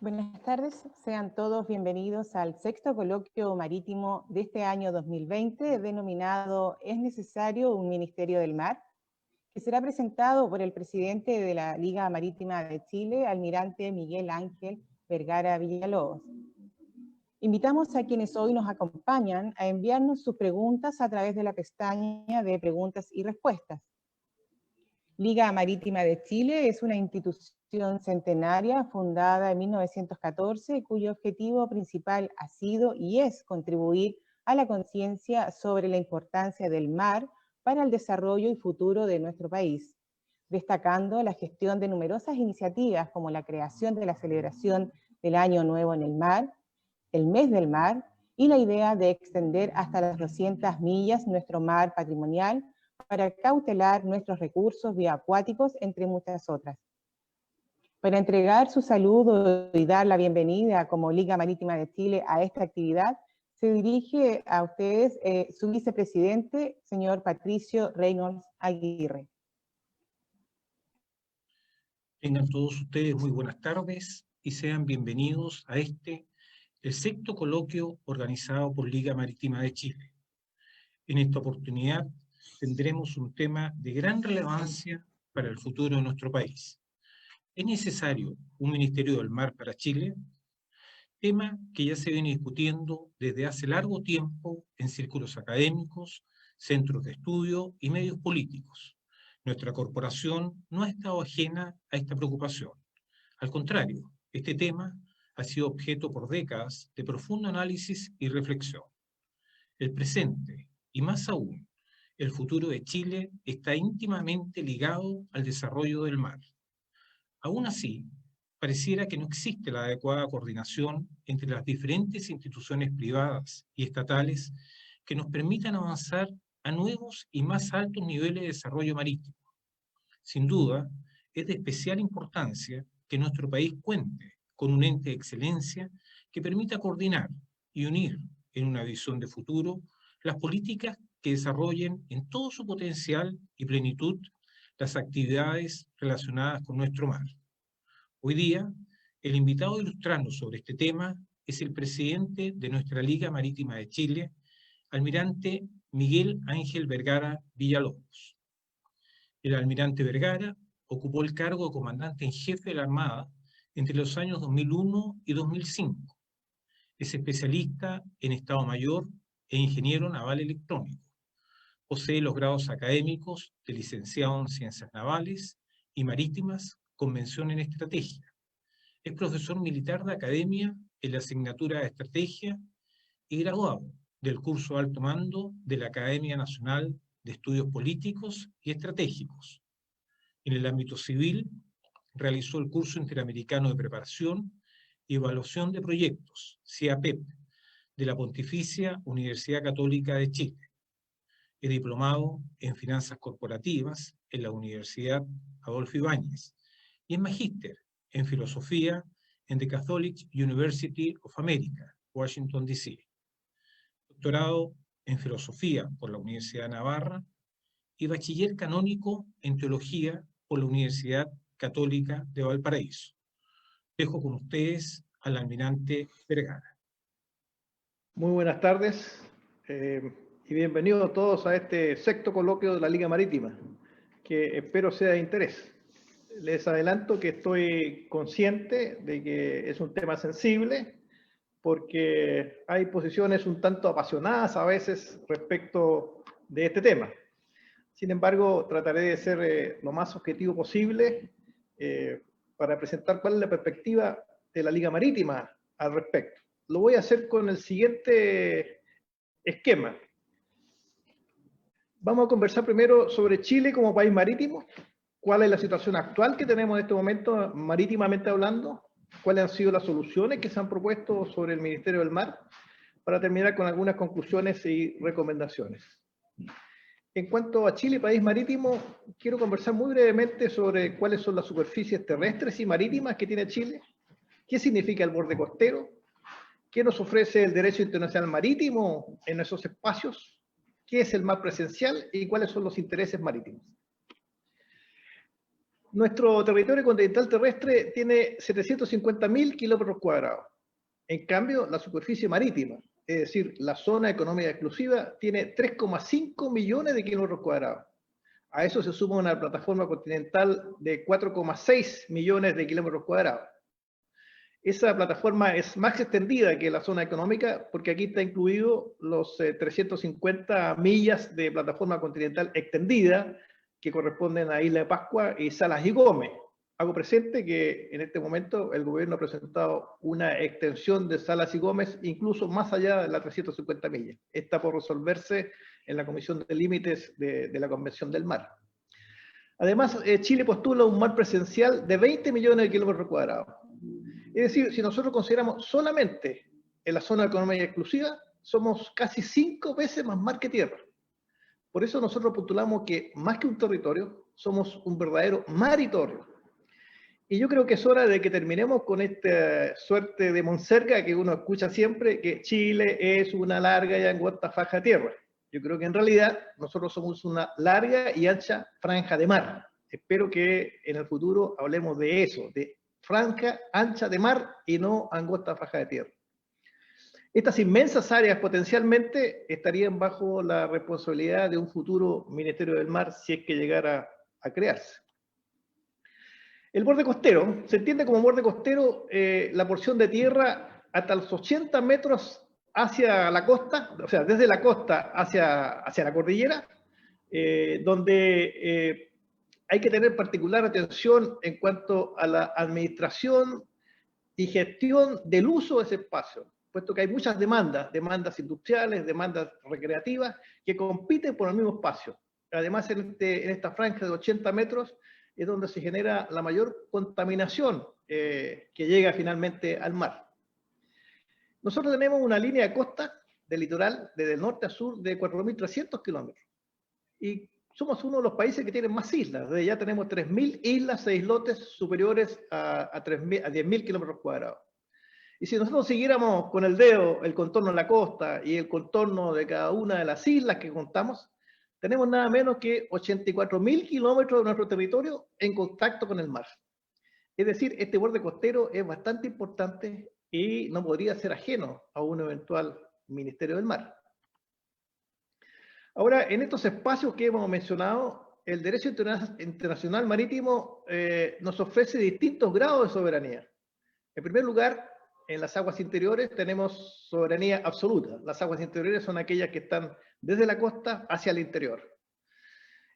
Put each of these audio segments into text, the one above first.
Buenas tardes, sean todos bienvenidos al sexto coloquio marítimo de este año 2020, denominado ¿Es necesario un Ministerio del Mar?, que será presentado por el presidente de la Liga Marítima de Chile, almirante Miguel Ángel Vergara Villalobos. Invitamos a quienes hoy nos acompañan a enviarnos sus preguntas a través de la pestaña de preguntas y respuestas. Liga Marítima de Chile es una institución centenaria fundada en 1914, cuyo objetivo principal ha sido y es contribuir a la conciencia sobre la importancia del mar para el desarrollo y futuro de nuestro país, destacando la gestión de numerosas iniciativas como la creación de la celebración del Año Nuevo en el Mar, el Mes del Mar y la idea de extender hasta las 200 millas nuestro mar patrimonial para cautelar nuestros recursos bioacuáticos, entre muchas otras. Para entregar su saludo y dar la bienvenida como Liga Marítima de Chile a esta actividad, se dirige a ustedes su vicepresidente, señor Patricio Reynolds Aguirre. Tengan todos ustedes muy buenas tardes y sean bienvenidos a el sexto coloquio organizado por Liga Marítima de Chile. En esta oportunidad tendremos un tema de gran relevancia para el futuro de nuestro país. ¿Es necesario un Ministerio del Mar para Chile? Tema que ya se viene discutiendo desde hace largo tiempo en círculos académicos, centros de estudio y medios políticos. Nuestra corporación no ha estado ajena a esta preocupación. Al contrario, este tema ha sido objeto por décadas de profundo análisis y reflexión. El presente, y más aún, el futuro de Chile está íntimamente ligado al desarrollo del mar. Aún así, pareciera que no existe la adecuada coordinación entre las diferentes instituciones privadas y estatales que nos permitan avanzar a nuevos y más altos niveles de desarrollo marítimo. Sin duda, es de especial importancia que nuestro país cuente con un ente de excelencia que permita coordinar y unir en una visión de futuro las políticas que desarrollen en todo su potencial y plenitud las actividades relacionadas con nuestro mar. Hoy día, el invitado a ilustrarnos sobre este tema es el presidente de nuestra Liga Marítima de Chile, almirante Miguel Ángel Vergara Villalobos. El almirante Vergara ocupó el cargo de comandante en jefe de la Armada entre los años 2001 y 2005. Es especialista en Estado Mayor e ingeniero naval electrónico. Posee los grados académicos de licenciado en Ciencias Navales y Marítimas con mención en Estrategia. Es profesor militar de academia en la asignatura de Estrategia y graduado del curso de Alto Mando de la Academia Nacional de Estudios Políticos y Estratégicos. En el ámbito civil, realizó el curso interamericano de preparación y evaluación de proyectos, CIAPEP, de la Pontificia Universidad Católica de Chile. Es diplomado en Finanzas Corporativas en la Universidad Adolfo Ibáñez y es magíster en Filosofía en The Catholic University of America, Washington, D.C. Doctorado en Filosofía por la Universidad de Navarra y bachiller canónico en Teología por la Universidad Católica de Valparaíso. Dejo con ustedes al almirante Vergara. Muy buenas tardes y bienvenidos todos a este sexto coloquio de la Liga Marítima, que espero sea de interés. Les adelanto que estoy consciente de que es un tema sensible porque hay posiciones un tanto apasionadas a veces respecto de este tema. Sin embargo, trataré de ser lo más objetivo posible para presentar cuál es la perspectiva de la Liga Marítima al respecto. Lo voy a hacer con el siguiente esquema. Vamos a conversar primero sobre Chile como país marítimo, cuál es la situación actual que tenemos en este momento marítimamente hablando, cuáles han sido las soluciones que se han propuesto sobre el Ministerio del Mar, para terminar con algunas conclusiones y recomendaciones. En cuanto a Chile, país marítimo, quiero conversar muy brevemente sobre cuáles son las superficies terrestres y marítimas que tiene Chile, qué significa el borde costero, qué nos ofrece el derecho internacional marítimo en esos espacios, qué es el mar presencial y cuáles son los intereses marítimos. Nuestro territorio continental terrestre tiene 750.000 kilómetros cuadrados. En cambio, la superficie marítima, es decir, la zona económica exclusiva, tiene 3,5 millones de kilómetros cuadrados. A eso se suma una plataforma continental de 4,6 millones de kilómetros cuadrados. Esa plataforma es más extendida que la zona económica porque aquí está incluido los 350 millas de plataforma continental extendida que corresponden a Isla de Pascua y Salas y Gómez. Hago presente que en este momento el gobierno ha presentado una extensión de Salas y Gómez incluso más allá de las 350 millas. Está por resolverse en la Comisión de Límites de la Convención del Mar. Además, Chile postula un mar presencial de 20 millones de kilómetros cuadrados. Es decir, si nosotros consideramos solamente en la zona económica exclusiva, somos casi 5 veces más mar que tierra. Por eso nosotros postulamos que más que un territorio, somos un verdadero maritorio. Y yo creo que es hora de que terminemos con esta suerte de monserga que uno escucha siempre, que Chile es una larga y angosta faja de tierra. Yo creo que en realidad nosotros somos una larga y ancha franja de mar. Espero que en el futuro hablemos de eso, de franja ancha de mar y no angosta faja de tierra. Estas inmensas áreas potencialmente estarían bajo la responsabilidad de un futuro Ministerio del Mar si es que llegara a crearse. El borde costero, se entiende como borde costero la porción de tierra hasta los 80 metros hacia la costa, o sea, desde la costa hacia la cordillera, donde hay que tener particular atención en cuanto a la administración y gestión del uso de ese espacio, puesto que hay muchas demandas industriales, demandas recreativas, que compiten por el mismo espacio. Además, en esta franja de 80 metros es donde se genera la mayor contaminación que llega finalmente al mar. Nosotros tenemos una línea de costa del litoral, desde el norte a sur, de 4.300 kilómetros. Y somos uno de los países que tienen más islas. Desde ya tenemos 3.000 islas e islotes superiores a 10.000 kilómetros cuadrados. Y si nosotros siguiéramos con el dedo el contorno de la costa y el contorno de cada una de las islas que contamos, tenemos nada menos que 84.000 kilómetros de nuestro territorio en contacto con el mar. Es decir, este borde costero es bastante importante y no podría ser ajeno a un eventual Ministerio del Mar. Ahora, en estos espacios que hemos mencionado, el derecho internacional marítimo nos ofrece distintos grados de soberanía. En primer lugar, en las aguas interiores tenemos soberanía absoluta. Las aguas interiores son aquellas que están desde la costa hacia el interior.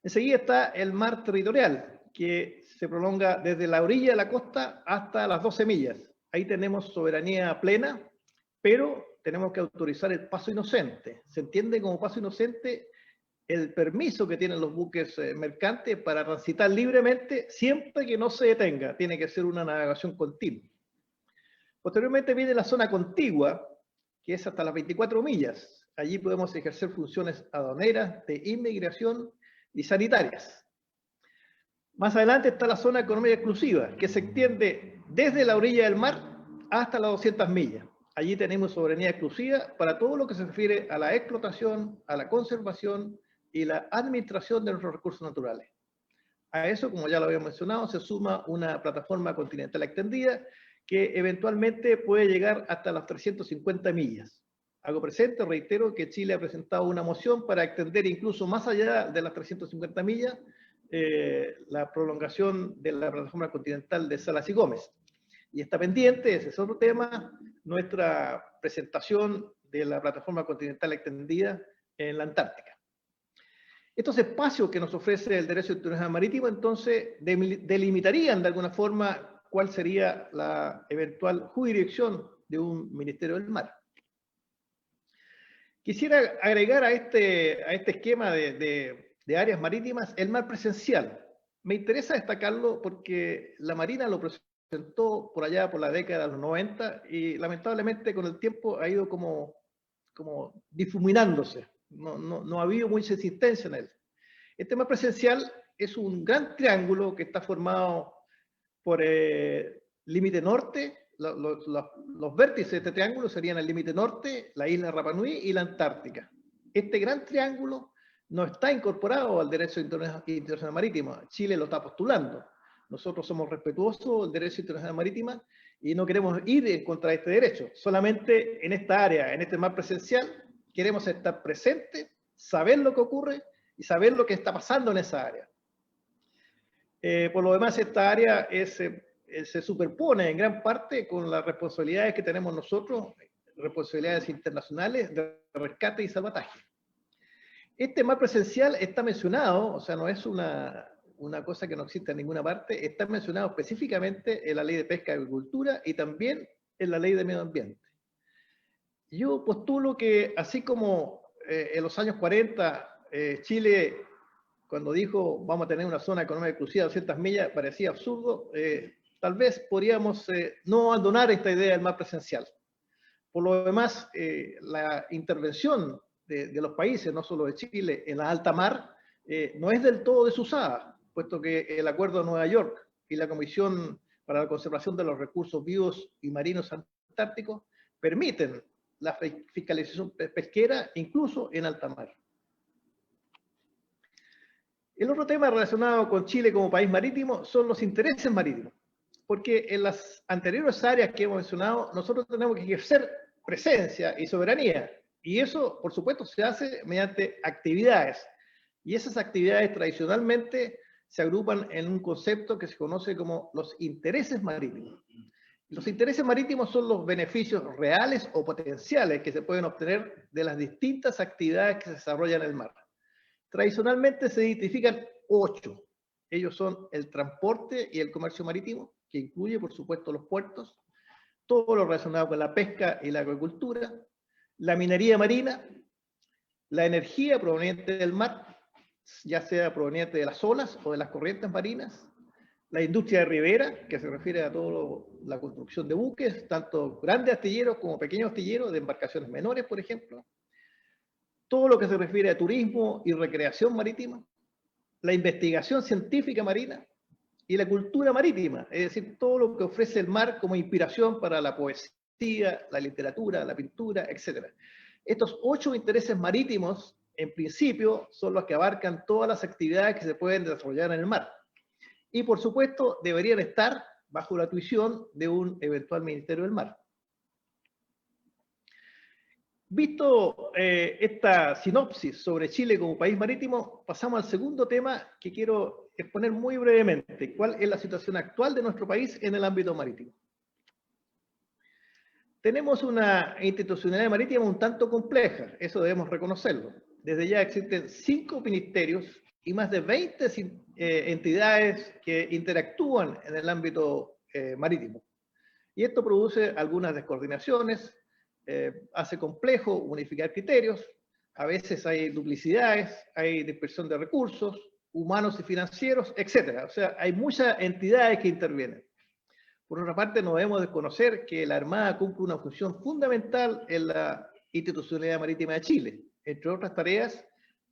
Enseguida está el mar territorial, que se prolonga desde la orilla de la costa hasta las 12 millas. Ahí tenemos soberanía plena, pero tenemos que autorizar el paso inocente. Se entiende como paso inocente el permiso que tienen los buques mercantes para transitar libremente siempre que no se detenga. Tiene que ser una navegación continua. Posteriormente viene la zona contigua, que es hasta las 24 millas. Allí podemos ejercer funciones aduaneras, de inmigración y sanitarias. Más adelante está la zona económica exclusiva, que se extiende desde la orilla del mar hasta las 200 millas. Allí tenemos soberanía exclusiva para todo lo que se refiere a la explotación, a la conservación y la administración de nuestros recursos naturales. A eso, como ya lo había mencionado, se suma una plataforma continental extendida que eventualmente puede llegar hasta las 350 millas. Hago presente, reitero, que Chile ha presentado una moción para extender incluso más allá de las 350 millas la prolongación de la plataforma continental de Salas y Gómez. Y está pendiente, ese es otro tema, nuestra presentación de la plataforma continental extendida en la Antártica. Estos espacios que nos ofrece el derecho internacional marítimo, entonces, delimitarían de alguna forma cuál sería la eventual jurisdicción de un Ministerio del Mar. Quisiera agregar a este esquema de áreas marítimas el mar presencial. Me interesa destacarlo porque la Marina lo presentó por allá por la década de los 90 y lamentablemente con el tiempo ha ido como difuminándose. No ha habido mucha insistencia en él. Este mar presencial es un gran triángulo que está formado por límite norte. Los vértices de este triángulo serían el límite norte, la isla Rapa Nui y la Antártica. Este gran triángulo no está incorporado al derecho internacional marítimo. Chile lo está postulando. Nosotros somos respetuosos del derecho internacional marítimo y no queremos ir en contra de este derecho. Solamente en esta área, en este mar presencial, queremos estar presentes, saber lo que ocurre y saber lo que está pasando en esa área. Por lo demás, esta área se superpone en gran parte con las responsabilidades que tenemos nosotros, responsabilidades internacionales de rescate y salvataje. Este mar presencial está mencionado, o sea, no es una cosa que no existe en ninguna parte, está mencionado específicamente en la Ley de Pesca y Agricultura y también en la Ley de Medio Ambiente. Yo postulo que, así como en los años 40, Chile, cuando dijo vamos a tener una zona económica exclusiva de 200 millas, parecía absurdo, tal vez podríamos no abandonar esta idea del mar presencial. Por lo demás, la intervención de los países, no solo de Chile, en la alta mar, no es del todo desusada, puesto que el Acuerdo de Nueva York y la Comisión para la Conservación de los Recursos Vivos y Marinos Antárticos permiten la fiscalización pesquera incluso en alta mar. El otro tema relacionado con Chile como país marítimo son los intereses marítimos, porque en las anteriores áreas que hemos mencionado, nosotros tenemos que ejercer presencia y soberanía, y eso, por supuesto, se hace mediante actividades, y esas actividades tradicionalmente se agrupan en un concepto que se conoce como los intereses marítimos. Los intereses marítimos son los beneficios reales o potenciales que se pueden obtener de las distintas actividades que se desarrollan en el mar. Tradicionalmente se identifican 8. Ellos son el transporte y el comercio marítimo, que incluye, por supuesto, los puertos, todo lo relacionado con la pesca y la acuicultura, la minería marina, la energía proveniente del mar, ya sea proveniente de las olas o de las corrientes marinas, la industria de ribera, que se refiere a toda la construcción de buques, tanto grandes astilleros como pequeños astilleros, de embarcaciones menores, por ejemplo, todo lo que se refiere a turismo y recreación marítima, la investigación científica marina y la cultura marítima, es decir, todo lo que ofrece el mar como inspiración para la poesía, la literatura, la pintura, etc. Estos 8 intereses marítimos, en principio, son los que abarcan todas las actividades que se pueden desarrollar en el mar. Y, por supuesto, deberían estar bajo la tuición de un eventual Ministerio del Mar. Visto esta sinopsis sobre Chile como país marítimo, pasamos al segundo tema que quiero exponer muy brevemente. ¿Cuál es la situación actual de nuestro país en el ámbito marítimo? Tenemos una institucionalidad marítima un tanto compleja, eso debemos reconocerlo. Desde ya existen 5 ministerios y más de 20 entidades que interactúan en el ámbito marítimo. Y esto produce algunas descoordinaciones, hace complejo unificar criterios, a veces hay duplicidades, hay dispersión de recursos, humanos y financieros, etc. O sea, hay muchas entidades que intervienen. Por otra parte, no debemos desconocer que la Armada cumple una función fundamental en la institucionalidad marítima de Chile. Entre otras tareas,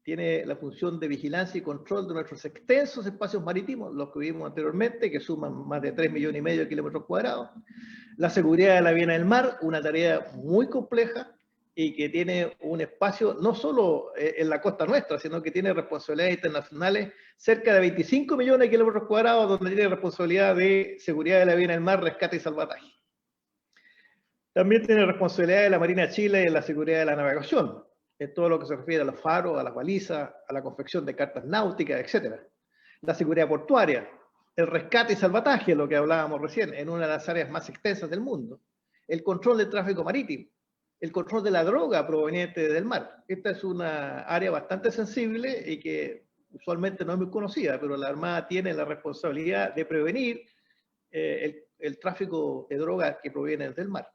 tiene la función de vigilancia y control de nuestros extensos espacios marítimos, los que vimos anteriormente, que suman más de 3,5 millones de kilómetros cuadrados. La seguridad de la vía en el mar, una tarea muy compleja y que tiene un espacio no solo en la costa nuestra, sino que tiene responsabilidades internacionales cerca de 25 millones de kilómetros cuadrados, donde tiene responsabilidad de seguridad de la vía en el mar, rescate y salvataje. También tiene responsabilidad de la Marina de Chile en la seguridad de la navegación, en todo lo que se refiere a los faros, a las balizas, a la confección de cartas náuticas, etc. La seguridad portuaria, el rescate y salvataje, lo que hablábamos recién, en una de las áreas más extensas del mundo. El control del tráfico marítimo, el control de la droga proveniente del mar. Esta es una área bastante sensible y que usualmente no es muy conocida, pero la Armada tiene la responsabilidad de prevenir el tráfico de drogas que provienen del mar.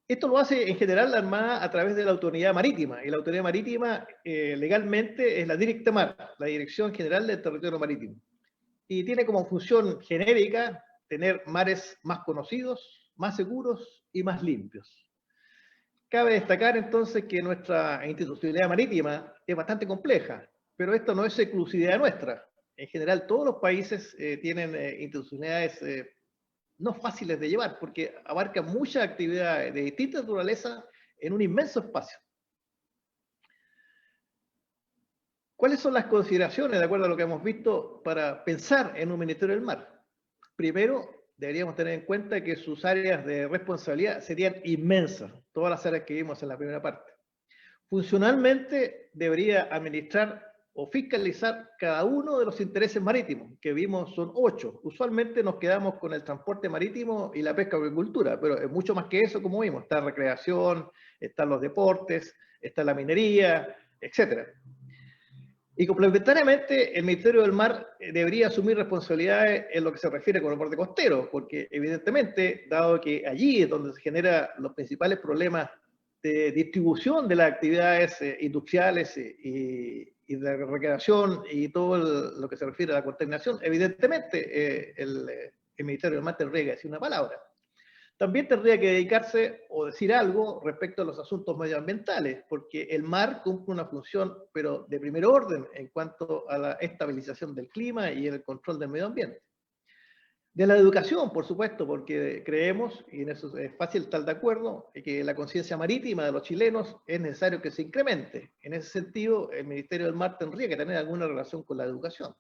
Esto lo hace en general la Armada a través de la Autoridad Marítima, y la Autoridad Marítima legalmente es la Directamar, la Dirección General del Territorio Marítimo. Y tiene como función genérica tener mares más conocidos, más seguros y más limpios. Cabe destacar entonces que nuestra institucionalidad marítima es bastante compleja, pero esto no es exclusividad nuestra. En general, todos los países tienen institucionalidades no fáciles de llevar, porque abarcan muchas actividades de distinta naturaleza en un inmenso espacio. ¿Cuáles son las consideraciones, de acuerdo a lo que hemos visto, para pensar en un Ministerio del Mar? Primero, deberíamos tener en cuenta que sus áreas de responsabilidad serían inmensas, todas las áreas que vimos en la primera parte. Funcionalmente, debería administrar o fiscalizar cada uno de los intereses marítimos, que vimos son 8. Usualmente nos quedamos con el transporte marítimo y la pesca o agricultura, pero es mucho más que eso, como vimos. Está la recreación, están los deportes, está la minería, etc. Y complementariamente, el Ministerio del Mar debería asumir responsabilidades en lo que se refiere con el borde costero, porque evidentemente, dado que allí es donde se generan los principales problemas de distribución de las actividades industriales y de recreación y todo lo que se refiere a la contaminación, evidentemente el Ministerio del Mar tendría que decir una palabra. También tendría que dedicarse o decir algo respecto a los asuntos medioambientales, porque el mar cumple una función, pero de primer orden, en cuanto a la estabilización del clima y el control del medio ambiente. De la educación, por supuesto, porque creemos, y en eso es fácil estar de acuerdo, que la conciencia marítima de los chilenos es necesario que se incremente. En ese sentido, el Ministerio del Mar tendría que tener alguna relación con la educación.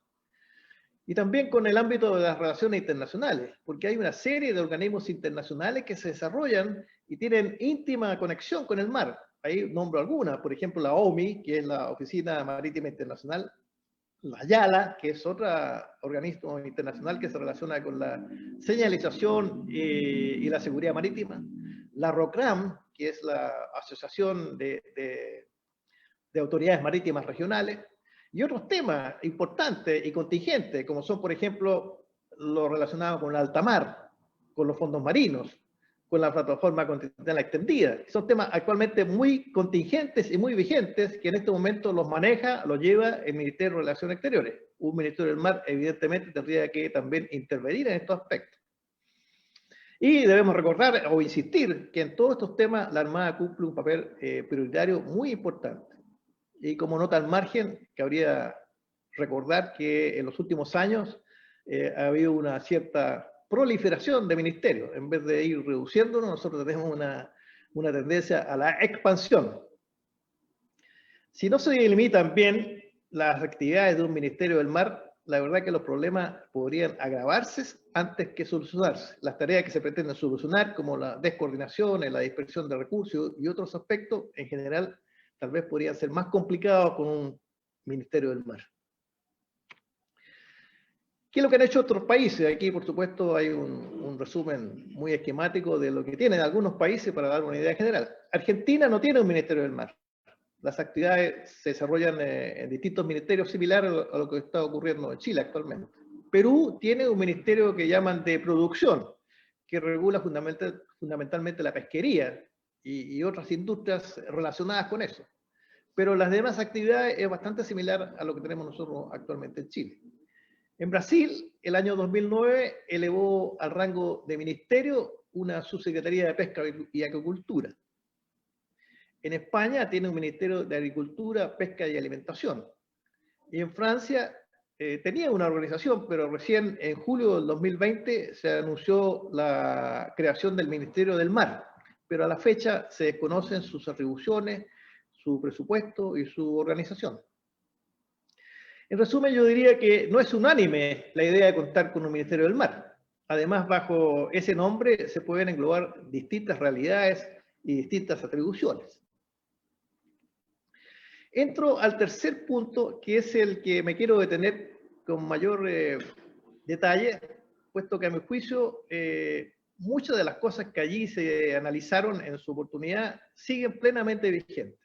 Y también con el ámbito de las relaciones internacionales, porque hay una serie de organismos internacionales que se desarrollan y tienen íntima conexión con el mar. Ahí nombro algunas, por ejemplo la OMI, que es la Oficina Marítima Internacional, la YALA, que es otro organismo internacional que se relaciona con la señalización y la seguridad marítima, la ROCRAM, que es la Asociación de Autoridades Marítimas Regionales, y otros temas importantes y contingentes, como son, por ejemplo, lo relacionado con la alta mar, con los fondos marinos, con la plataforma continental extendida. Son temas actualmente muy contingentes y muy vigentes que en este momento los maneja, los lleva el Ministerio de Relaciones Exteriores. Un Ministerio del Mar, evidentemente, tendría que también intervenir en estos aspectos. Y debemos recordar o insistir que en todos estos temas la Armada cumple un papel prioritario muy importante. Y como nota al margen, cabría recordar que en los últimos años ha habido una cierta proliferación de ministerios. En vez de ir reduciéndonos, nosotros tenemos una tendencia a la expansión. Si no se delimitan bien las actividades de un Ministerio del Mar, la verdad que los problemas podrían agravarse antes que solucionarse. Las tareas que se pretenden solucionar, como la descoordinación, la dispersión de recursos y otros aspectos, en general, tal vez podrían ser más complicados con un Ministerio del Mar. ¿Qué es lo que han hecho otros países? Aquí, por supuesto, hay un resumen muy esquemático de lo que tienen algunos países para dar una idea general. Argentina no tiene un Ministerio del Mar. Las actividades se desarrollan en distintos ministerios similares a lo que está ocurriendo en Chile actualmente. Perú tiene un ministerio que llaman de producción, que regula fundamentalmente la pesquería y otras industrias relacionadas con eso. Pero las demás actividades es bastante similar a lo que tenemos nosotros actualmente en Chile. En Brasil, el año 2009 elevó al rango de ministerio una subsecretaría de Pesca y Acuicultura. En España tiene un Ministerio de Agricultura, Pesca y Alimentación. Y en Francia tenía una organización, pero recién en julio del 2020 se anunció la creación del Ministerio del Mar. Pero a la fecha se desconocen sus atribuciones, su presupuesto y su organización. En resumen, yo diría que no es unánime la idea de contar con un Ministerio del Mar. Además, bajo ese nombre se pueden englobar distintas realidades y distintas atribuciones. Entro al tercer punto, que es el que me quiero detener con mayor detalle, puesto que a mi juicio muchas de las cosas que allí se analizaron en su oportunidad siguen plenamente vigentes.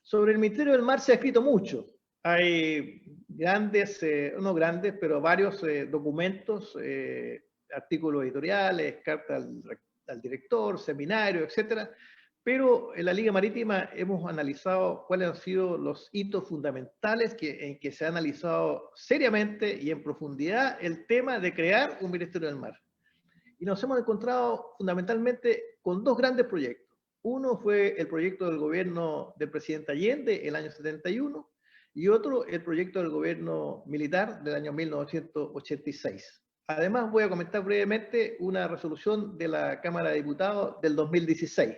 Sobre el Ministerio del Mar se ha escrito mucho. Hay grandes, no grandes, pero varios documentos, artículos editoriales, cartas al director, seminarios, etcétera. Pero en la Liga Marítima hemos analizado cuáles han sido los hitos fundamentales en que se ha analizado seriamente y en profundidad el tema de crear un Ministerio del Mar. Y nos hemos encontrado fundamentalmente con dos grandes proyectos. Uno fue el proyecto del gobierno del presidente Allende en el año 71 y otro el proyecto del gobierno militar del año 1986. Además voy a comentar brevemente una resolución de la Cámara de Diputados del 2016.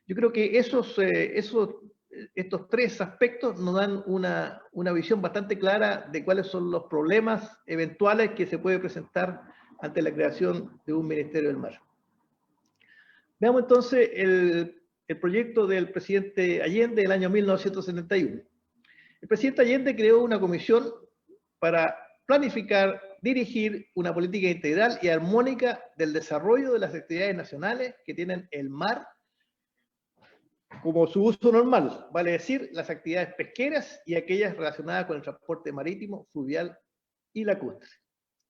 Yo creo que esos estos tres aspectos nos dan una visión bastante clara de cuáles son los problemas eventuales que se puede presentar ante la creación de un Ministerio del Mar. Veamos entonces el proyecto del presidente Allende del año 1971. El presidente Allende creó una comisión para planificar, dirigir una política integral y armónica del desarrollo de las actividades nacionales que tienen el mar como su uso normal, vale decir, las actividades pesqueras y aquellas relacionadas con el transporte marítimo, fluvial y lacustre.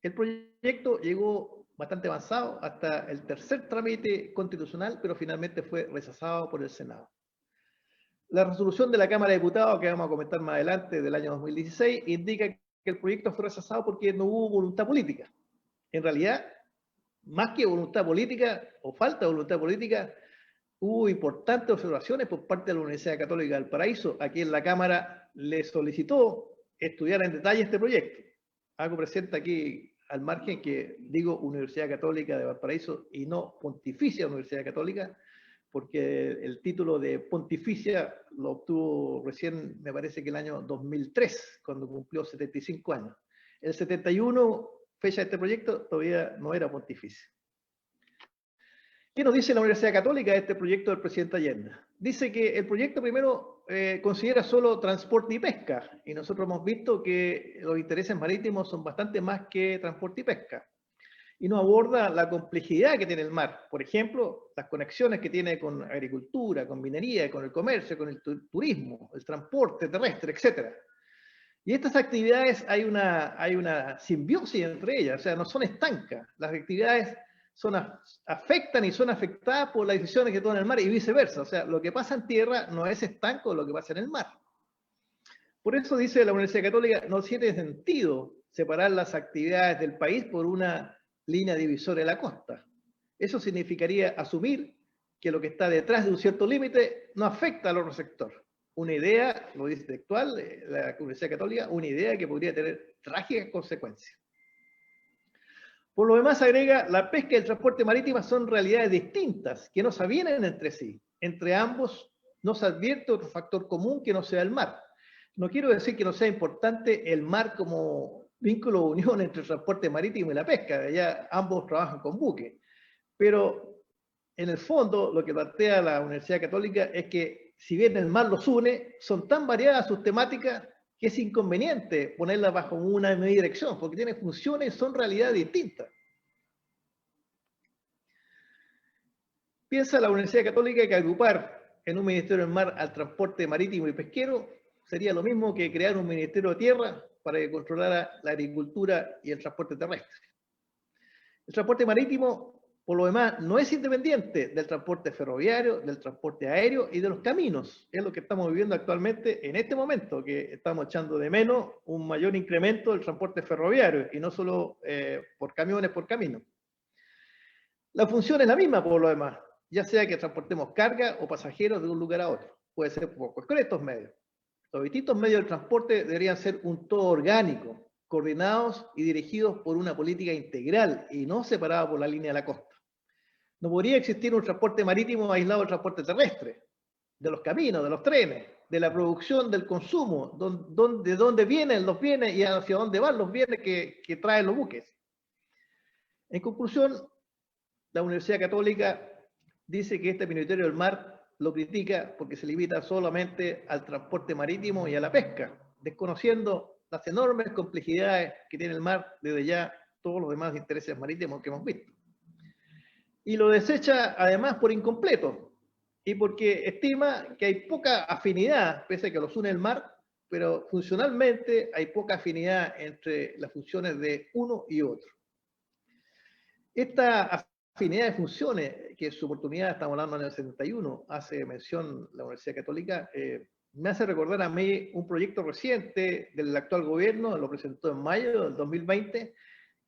El proyecto llegó bastante avanzado hasta el tercer trámite constitucional, pero finalmente fue rechazado por el Senado. La resolución de la Cámara de Diputados, que vamos a comentar más adelante, del año 2016, indica que el proyecto fue rechazado porque no hubo voluntad política. En realidad, más que voluntad política o falta de voluntad política, hubo importantes observaciones por parte de la Universidad Católica del Paraíso, a quien la Cámara le solicitó estudiar en detalle este proyecto. Hago presente aquí al margen que digo Universidad Católica de Valparaíso y no Pontificia Universidad Católica, porque el título de pontificia lo obtuvo recién, me parece que el año 2003, cuando cumplió 75 años. El 71, fecha de este proyecto, todavía no era pontificia. ¿Qué nos dice la Universidad Católica de este proyecto del presidente Allende? Dice que el proyecto primero considera solo transporte y pesca, y nosotros hemos visto que los intereses marítimos son bastante más que transporte y pesca. Y no aborda la complejidad que tiene el mar. Por ejemplo, las conexiones que tiene con agricultura, con minería, con el comercio, con el turismo, el transporte terrestre, etc. Y estas actividades hay una simbiosis entre ellas, o sea, no son estancas. Las actividades afectan y son afectadas por las decisiones que toman en el mar y viceversa. O sea, lo que pasa en tierra no es estanco de lo que pasa en el mar. Por eso dice la Universidad Católica, no tiene sentido separar las actividades del país por una línea divisoria de la costa. Eso significaría asumir que lo que está detrás de un cierto límite no afecta al otro sector. Una idea, lo dice textual la Universidad Católica, una idea que podría tener trágicas consecuencias. Por lo demás, agrega, la pesca y el transporte marítimo son realidades distintas, que no se avienen entre sí. Entre ambos no se advierte otro factor común que no sea el mar. No quiero decir que no sea importante el mar como vínculo de unión entre el transporte marítimo y la pesca, ya ambos trabajan con buques. Pero en el fondo, lo que plantea la Universidad Católica es que si bien el mar los une, son tan variadas sus temáticas que es inconveniente ponerlas bajo una misma dirección, porque tienen funciones y son realidades distintas. Piensa la Universidad Católica que agrupar en un Ministerio del Mar al transporte marítimo y pesquero sería lo mismo que crear un Ministerio de Tierra para que controlara la agricultura y el transporte terrestre. El transporte marítimo, por lo demás, no es independiente del transporte ferroviario, del transporte aéreo y de los caminos. Es lo que estamos viviendo actualmente en este momento, que estamos echando de menos un mayor incremento del transporte ferroviario y no solo por camiones, por camino. La función es la misma, por lo demás, ya sea que transportemos carga o pasajeros de un lugar a otro. Puede ser con estos medios. Los distintos medios de transporte deberían ser un todo orgánico, coordinados y dirigidos por una política integral y no separada por la línea de la costa. No podría existir un transporte marítimo aislado del transporte terrestre, de los caminos, de los trenes, de la producción, del consumo, de dónde vienen los bienes y hacia dónde van los bienes que traen los buques. En conclusión, la Universidad Católica dice que este Ministerio del Mar lo critica porque se limita solamente al transporte marítimo y a la pesca, desconociendo las enormes complejidades que tiene el mar desde ya todos los demás intereses marítimos que hemos visto. Y lo desecha además por incompleto y porque estima que hay poca afinidad, pese a que los une el mar, pero funcionalmente hay poca afinidad entre las funciones de uno y otro. Esta afinidad de funciones, que es su oportunidad, estamos hablando en el 71, hace mención la Universidad Católica, me hace recordar a mí un proyecto reciente del actual gobierno, lo presentó en mayo del 2020,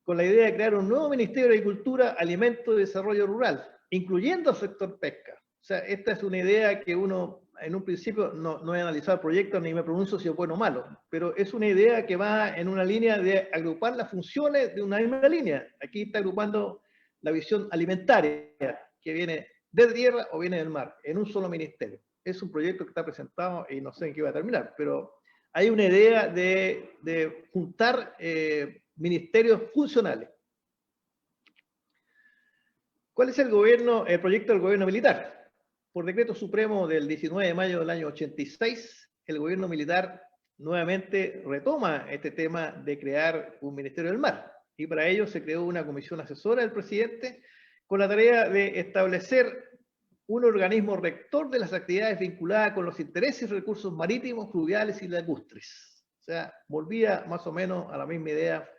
con la idea de crear un nuevo Ministerio de Agricultura, Alimento y Desarrollo Rural, incluyendo el sector pesca. O sea, esta es una idea que uno, en un principio, no he analizado el proyecto ni me pronuncio si es bueno o malo, pero es una idea que va en una línea de agrupar las funciones de una misma línea. Aquí está agrupando la visión alimentaria, que viene de tierra o viene del mar, en un solo ministerio. es un proyecto que está presentado y no sé en qué va a terminar, pero hay una idea de juntar ministerios funcionales. ¿Cuál es el proyecto del gobierno militar? Por decreto supremo del 19 de mayo del año 86, el gobierno militar nuevamente retoma este tema de crear un Ministerio del Mar. Y para ello se creó una comisión asesora del presidente con la tarea de establecer un organismo rector de las actividades vinculadas con los intereses y recursos marítimos, fluviales y lacustres. O sea, volvía más o menos a la misma idea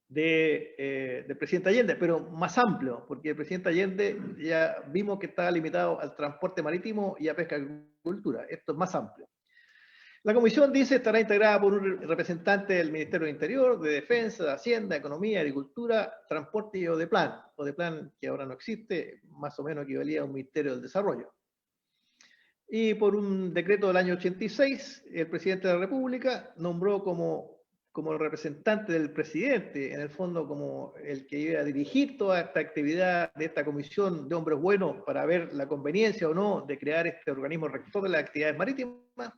del presidente Allende, pero más amplio, porque el presidente Allende ya vimos que estaba limitado al transporte marítimo y a pesca y agricultura. Esto es más amplio. La comisión, dice, estará integrada por un representante del Ministerio del Interior, de Defensa, de Hacienda, Economía, Agricultura, Transporte y Odeplan que ahora no existe, más o menos equivalía a un Ministerio del Desarrollo. Y por un decreto del año 86, el presidente de la República nombró como el representante del presidente, en el fondo como el que iba a dirigir toda esta actividad de esta comisión de hombres buenos para ver la conveniencia o no de crear este organismo rector de las actividades marítimas,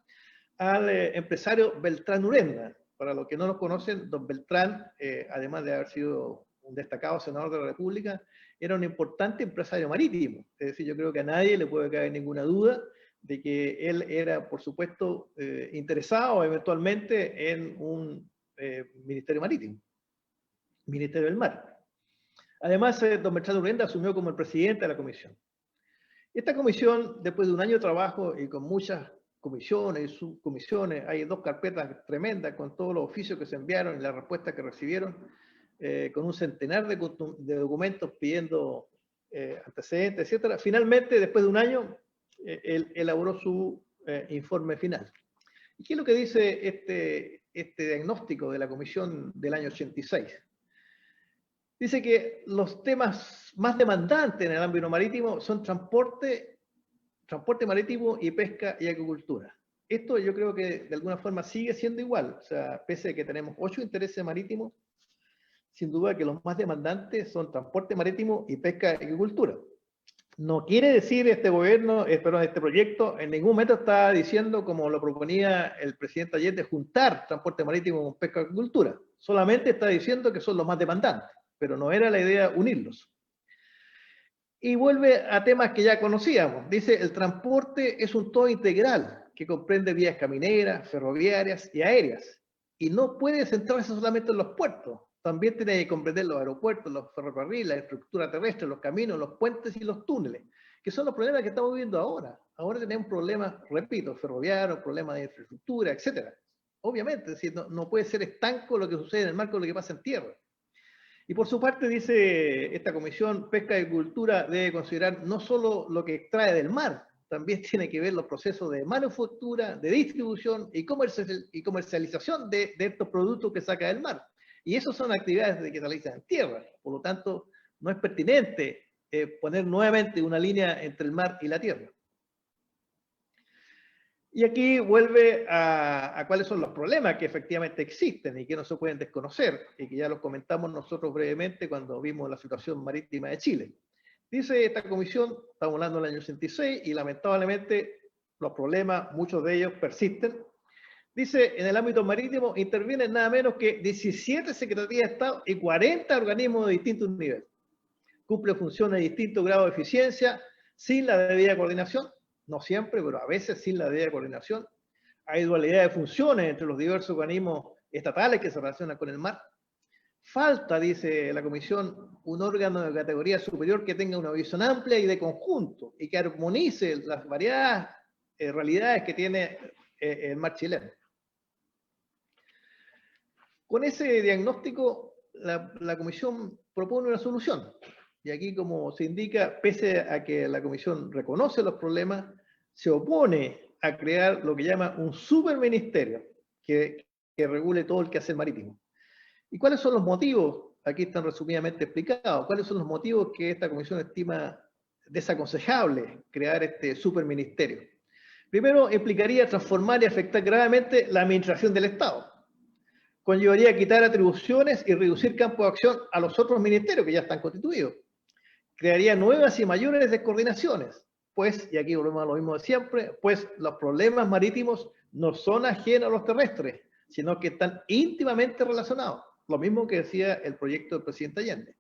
al empresario Beltrán Urenda. Para los que no lo conocen, don Beltrán, además de haber sido un destacado senador de la República, era un importante empresario marítimo. Es decir, yo creo que a nadie le puede caber ninguna duda de que él era, por supuesto, interesado eventualmente en un ministerio marítimo, Ministerio del Mar. Además, don Beltrán Urenda asumió como el presidente de la comisión. Esta comisión, después de un año de trabajo y con muchas comisiones y subcomisiones, hay 2 carpetas tremendas con todos los oficios que se enviaron y las respuestas que recibieron, con un centenar de documentos pidiendo antecedentes, etc. Finalmente, después de un año, él elaboró su informe final. ¿Y qué es lo que dice este diagnóstico de la comisión del año 86? Dice que los temas más demandantes en el ámbito marítimo son transporte marítimo y pesca y agricultura. Esto yo creo que de alguna forma sigue siendo igual. O sea, pese a que tenemos 8 intereses marítimos, sin duda que los más demandantes son transporte marítimo y pesca y agricultura. No quiere decir este proyecto en ningún momento está diciendo, como lo proponía el presidente Allende, juntar transporte marítimo con pesca y agricultura. Solamente está diciendo que son los más demandantes, pero no era la idea unirlos. Y vuelve a temas que ya conocíamos. Dice, el transporte es un todo integral que comprende vías camineras, ferroviarias y aéreas. Y no puede centrarse solamente en los puertos. También tiene que comprender los aeropuertos, los ferrocarriles, la infraestructura terrestre, los caminos, los puentes y los túneles, que son los problemas que estamos viviendo ahora. Ahora tenemos problemas, repito, ferroviarios, problemas de infraestructura, etc. Obviamente, es decir, no puede ser estanco lo que sucede en el marco de lo que pasa en tierra. Y por su parte, dice esta comisión, Pesca y Agricultura debe considerar no solo lo que extrae del mar, también tiene que ver los procesos de manufactura, de distribución y comercialización de estos productos que saca del mar. Y esas son actividades que se realizan en tierra. Por lo tanto, no es pertinente poner nuevamente una línea entre el mar y la tierra. Y aquí vuelve a cuáles son los problemas que efectivamente existen y que no se pueden desconocer, y que ya los comentamos nosotros brevemente cuando vimos la situación marítima de Chile. Dice esta comisión, estamos hablando del año 86, y lamentablemente los problemas, muchos de ellos persisten. Dice, en el ámbito marítimo intervienen nada menos que 17 secretarías de Estado y 40 organismos de distintos niveles. Cumple funciones de distintos grados de eficiencia, sin la debida coordinación. No siempre, pero a veces sin la debida coordinación. Hay dualidad de funciones entre los diversos organismos estatales que se relacionan con el mar. Falta, dice la comisión, un órgano de categoría superior que tenga una visión amplia y de conjunto y que armonice las variadas realidades que tiene el mar chileno. Con ese diagnóstico, la comisión propone una solución. Y aquí, como se indica, pese a que la comisión reconoce los problemas, se opone a crear lo que llama un superministerio que regule todo el quehacer marítimo. ¿Y cuáles son los motivos? Aquí están resumidamente explicados. ¿Cuáles son los motivos que esta comisión estima desaconsejable crear este superministerio? Primero, implicaría transformar y afectar gravemente la administración del Estado. Conllevaría quitar atribuciones y reducir campo de acción a los otros ministerios que ya están constituidos. Crearía nuevas y mayores descoordinaciones, pues, y aquí volvemos a lo mismo de siempre, pues los problemas marítimos no son ajenos a los terrestres, sino que están íntimamente relacionados. Lo mismo que decía el proyecto del presidente Allende.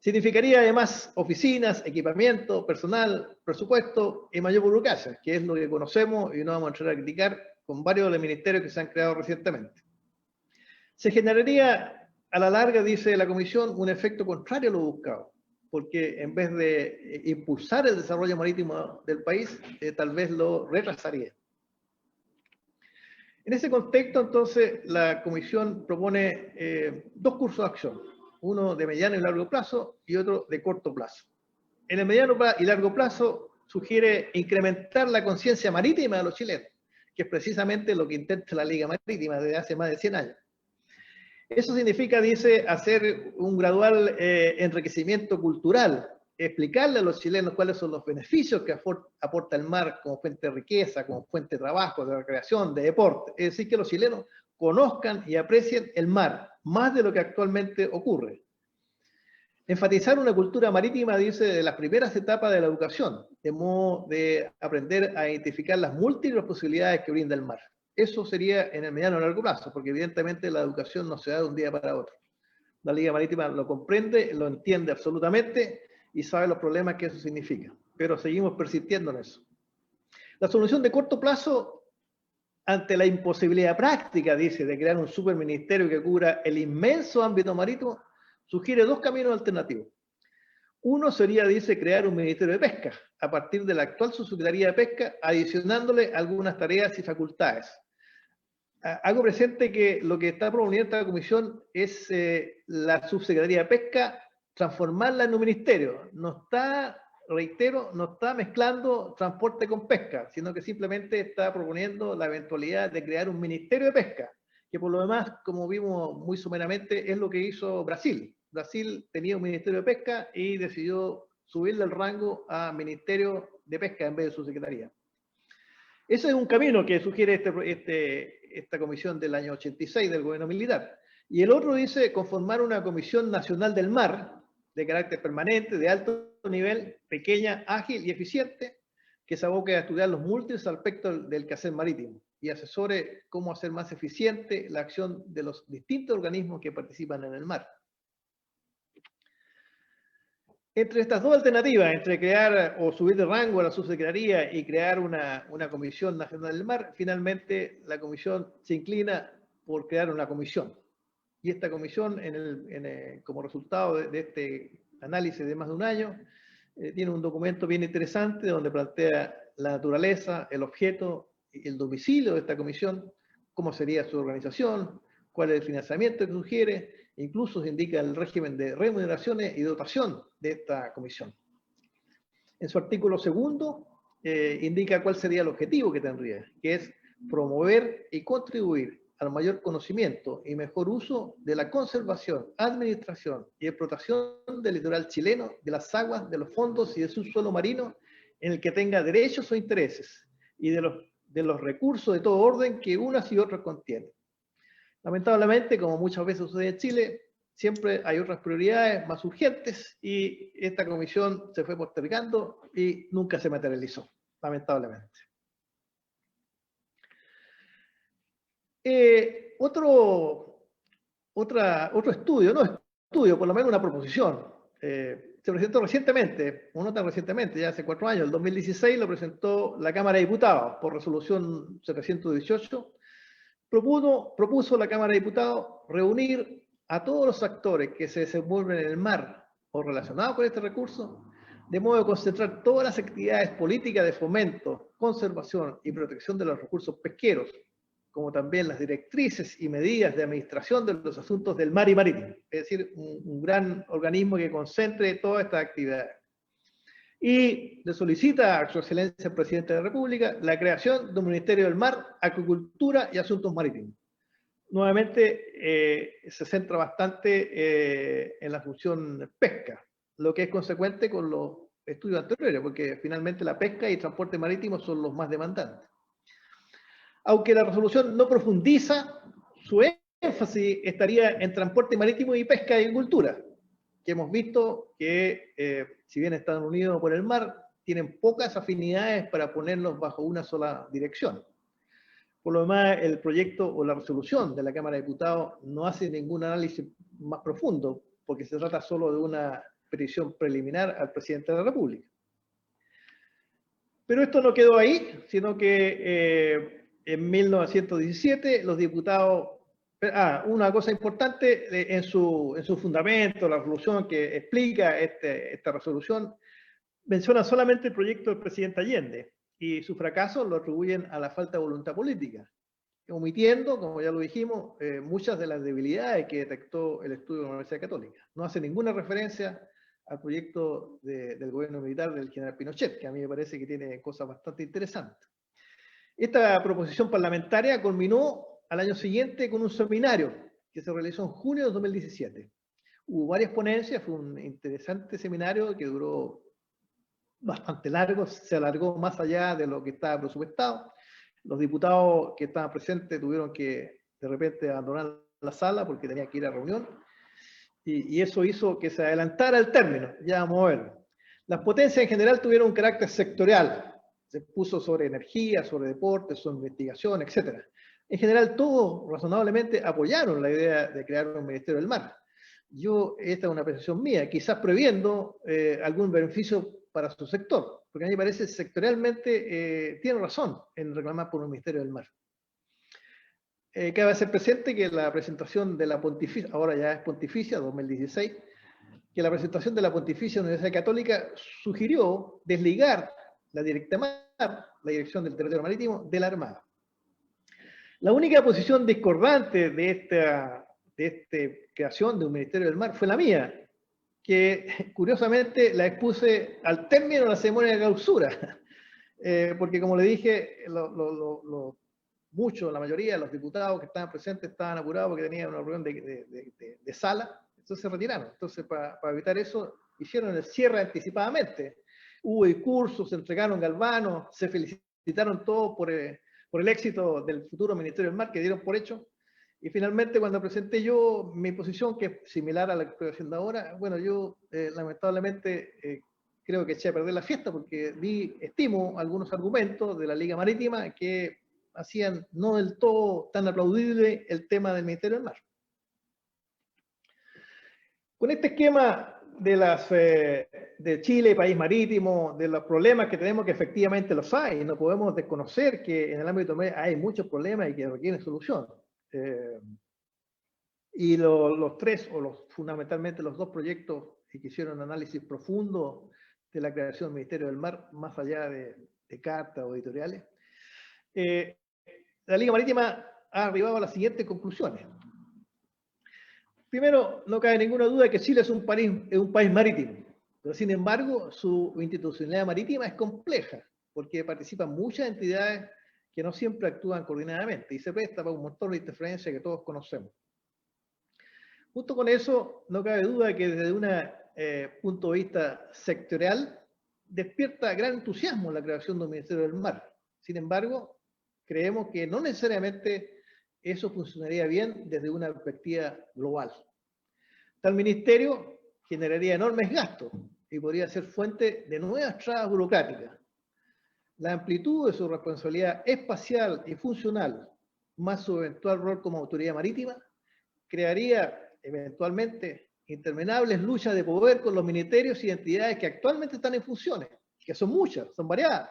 Significaría además oficinas, equipamiento, personal, presupuesto y mayor burocracia, que es lo que conocemos y no vamos a entrar a criticar con varios de los ministerios que se han creado recientemente. Se generaría a la larga, dice la Comisión, un efecto contrario a lo buscado, porque en vez de impulsar el desarrollo marítimo del país, tal vez lo retrasaría. En ese contexto, entonces, la Comisión propone dos cursos de acción, uno de mediano y largo plazo y otro de corto plazo. En el mediano y largo plazo sugiere incrementar la conciencia marítima de los chilenos, que es precisamente lo que intenta la Liga Marítima desde hace más de 100 años. Eso significa, dice, hacer un gradual enriquecimiento cultural, explicarle a los chilenos cuáles son los beneficios que aporta el mar como fuente de riqueza, como fuente de trabajo, de recreación, de deporte. Es decir, que los chilenos conozcan y aprecien el mar, más de lo que actualmente ocurre. Enfatizar una cultura marítima, dice, de las primeras etapas de la educación, de modo de aprender a identificar las múltiples posibilidades que brinda el mar. Eso sería en el mediano y largo plazo, porque evidentemente la educación no se da de un día para otro. La Liga Marítima lo comprende, lo entiende absolutamente y sabe los problemas que eso significa. Pero seguimos persistiendo en eso. La solución de corto plazo, ante la imposibilidad práctica, dice, de crear un superministerio que cubra el inmenso ámbito marítimo, sugiere dos caminos alternativos. Uno sería, dice, crear un Ministerio de Pesca, a partir de la actual Subsecretaría de Pesca, adicionándole algunas tareas y facultades. Hago presente que lo que está proponiendo esta comisión es la Subsecretaría de Pesca, transformarla en un ministerio. No está, reitero, no está mezclando transporte con pesca, sino que simplemente está proponiendo la eventualidad de crear un Ministerio de Pesca, que por lo demás, como vimos muy someramente, es lo que hizo Brasil. Brasil tenía un Ministerio de Pesca y decidió subirle el rango a Ministerio de Pesca en vez de Subsecretaría. Ese es un camino que sugiere esta comisión del año 86 del gobierno militar. Y el otro dice conformar una comisión nacional del mar, de carácter permanente, de alto nivel, pequeña, ágil y eficiente, que se aboque a estudiar los múltiples aspectos del quehacer marítimo y asesore cómo hacer más eficiente la acción de los distintos organismos que participan en el mar. Entre estas dos alternativas, entre crear o subir de rango a la subsecretaría y crear una Comisión Nacional del Mar, finalmente la Comisión se inclina por crear una comisión. Y esta comisión, como resultado de este análisis de más de un año, tiene un documento bien interesante donde plantea la naturaleza, el objeto y el domicilio de esta comisión, cómo sería su organización, cuál es el financiamiento que sugiere. Incluso se indica el régimen de remuneraciones y dotación de esta comisión. En su artículo segundo indica cuál sería el objetivo que tendría, que es promover y contribuir al mayor conocimiento y mejor uso de la conservación, administración y explotación del litoral chileno, de las aguas, de los fondos y de su suelo marino, en el que tenga derechos o intereses, y de los recursos de todo orden que unas y otras contienen. Lamentablemente, como muchas veces sucede en Chile, siempre hay otras prioridades más urgentes y esta comisión se fue postergando y nunca se materializó, lamentablemente. Otro estudio, por lo menos una proposición, se presentó recientemente, o no tan recientemente, ya hace 4 años, el 2016 lo presentó la Cámara de Diputados por resolución 718. Propuso la Cámara de Diputados reunir a todos los actores que se desenvuelven en el mar o relacionados con este recurso, de modo de concentrar todas las actividades políticas de fomento, conservación y protección de los recursos pesqueros, como también las directrices y medidas de administración de los asuntos del mar y marítimo. Es decir, un gran organismo que concentre todas estas actividades. Y le solicita a su excelencia el presidente de la República la creación de un Ministerio del Mar, Acuicultura y Asuntos Marítimos. Nuevamente se centra bastante en la función pesca, lo que es consecuente con los estudios anteriores, porque finalmente la pesca y el transporte marítimo son los más demandantes. Aunque la resolución no profundiza, su énfasis estaría en transporte marítimo y pesca y agricultura, que hemos visto que, si bien están unidos por el mar, tienen pocas afinidades para ponerlos bajo una sola dirección. Por lo demás, el proyecto o la resolución de la Cámara de Diputados no hace ningún análisis más profundo, porque se trata solo de una petición preliminar al presidente de la República. Pero esto no quedó ahí, sino que en 1917 los diputados... una cosa importante, en su fundamento, la resolución que explica esta resolución, menciona solamente el proyecto del presidente Allende, y su fracaso lo atribuyen a la falta de voluntad política, omitiendo, como ya lo dijimos, muchas de las debilidades que detectó el estudio de la Universidad Católica. No hace ninguna referencia al proyecto del gobierno militar del general Pinochet, que a mí me parece que tiene cosas bastante interesantes. Esta proposición parlamentaria culminó al año siguiente con un seminario que se realizó en junio de 2017. Hubo varias ponencias, fue un interesante seminario que duró bastante largo, se alargó más allá de lo que estaba presupuestado. Los diputados que estaban presentes tuvieron que de repente abandonar la sala porque tenían que ir a reunión, y eso hizo que se adelantara el término. Ya vamos a verlo. Las potencias en general tuvieron un carácter sectorial, se puso sobre energía, sobre deporte, sobre investigación, etc. En general todos razonablemente apoyaron la idea de crear un Ministerio del Mar. Esta es una apreciación mía, quizás previendo algún beneficio para su sector, porque a mí me parece sectorialmente tiene razón en reclamar por un Ministerio del Mar. Cabe hacer presente que la presentación de la Pontificia, ahora ya es Pontificia, 2016, que la presentación de la Pontificia Universidad Católica sugirió desligar la Directa Mar, la Dirección del Territorio Marítimo, de la Armada. La única posición discordante de esta creación de un Ministerio del Mar fue la mía, que curiosamente la expuse al término de la ceremonia de clausura, porque como le dije, la mayoría de los diputados que estaban presentes estaban apurados porque tenían una reunión de sala, entonces se retiraron. Entonces, para evitar eso, hicieron el cierre anticipadamente. Hubo discursos, se entregaron galvanos, se felicitaron todos por el éxito del futuro Ministerio del Mar que dieron por hecho. Y finalmente, cuando presenté yo mi posición, que es similar a la que estoy haciendo ahora, bueno, yo lamentablemente creo que eché a perder la fiesta porque estimo algunos argumentos de la Liga Marítima que hacían no del todo tan aplaudible el tema del Ministerio del Mar. Con este esquema de Chile, país marítimo, de los problemas que tenemos, que efectivamente los hay, no podemos desconocer que en el ámbito marítimo hay muchos problemas y que requieren solución. Y los tres, fundamentalmente los dos proyectos que hicieron análisis profundo de la creación del Ministerio del Mar, más allá de cartas o editoriales, la Liga Marítima ha arribado a las siguientes conclusiones. Primero, no cabe ninguna duda de que Chile es un país marítimo, pero sin embargo su institucionalidad marítima es compleja, porque participan muchas entidades que no siempre actúan coordinadamente y se presta para un montón de interferencias que todos conocemos. Junto con eso, no cabe duda que desde un punto de vista sectorial despierta gran entusiasmo la creación de un Ministerio del Mar. Sin embargo, creemos que no necesariamente eso funcionaría bien desde una perspectiva global. Tal ministerio generaría enormes gastos y podría ser fuente de nuevas trabas burocráticas. La amplitud de su responsabilidad espacial y funcional, más su eventual rol como autoridad marítima, crearía eventualmente interminables luchas de poder con los ministerios y entidades que actualmente están en funciones, que son muchas, son variadas.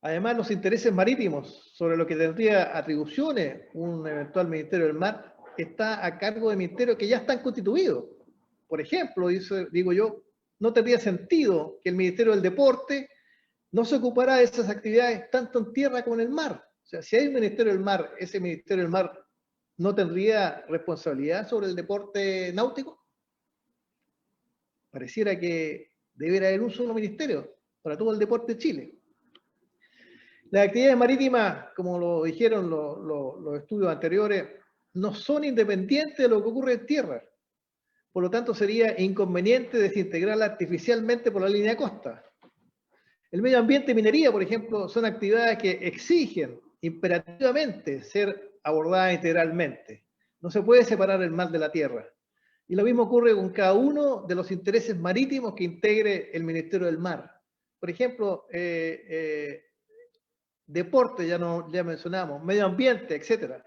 Además, los intereses marítimos, sobre lo que tendría atribuciones un eventual Ministerio del Mar, está a cargo de ministerios que ya están constituidos. Por ejemplo, digo yo, no tendría sentido que el Ministerio del Deporte no se ocupara de esas actividades tanto en tierra como en el mar. O sea, si hay un Ministerio del Mar, ese Ministerio del Mar no tendría responsabilidad sobre el deporte náutico. Pareciera que debería haber un solo ministerio para todo el deporte de Chile. Las actividades marítimas, como lo dijeron los estudios anteriores, no son independientes de lo que ocurre en tierra. Por lo tanto, sería inconveniente desintegrarla artificialmente por la línea de costa. El medio ambiente y minería, por ejemplo, son actividades que exigen imperativamente ser abordadas integralmente. No se puede separar el mar de la tierra. Y lo mismo ocurre con cada uno de los intereses marítimos que integre el Ministerio del Mar. por ejemplo, deporte, ya mencionamos, medio ambiente, etcétera,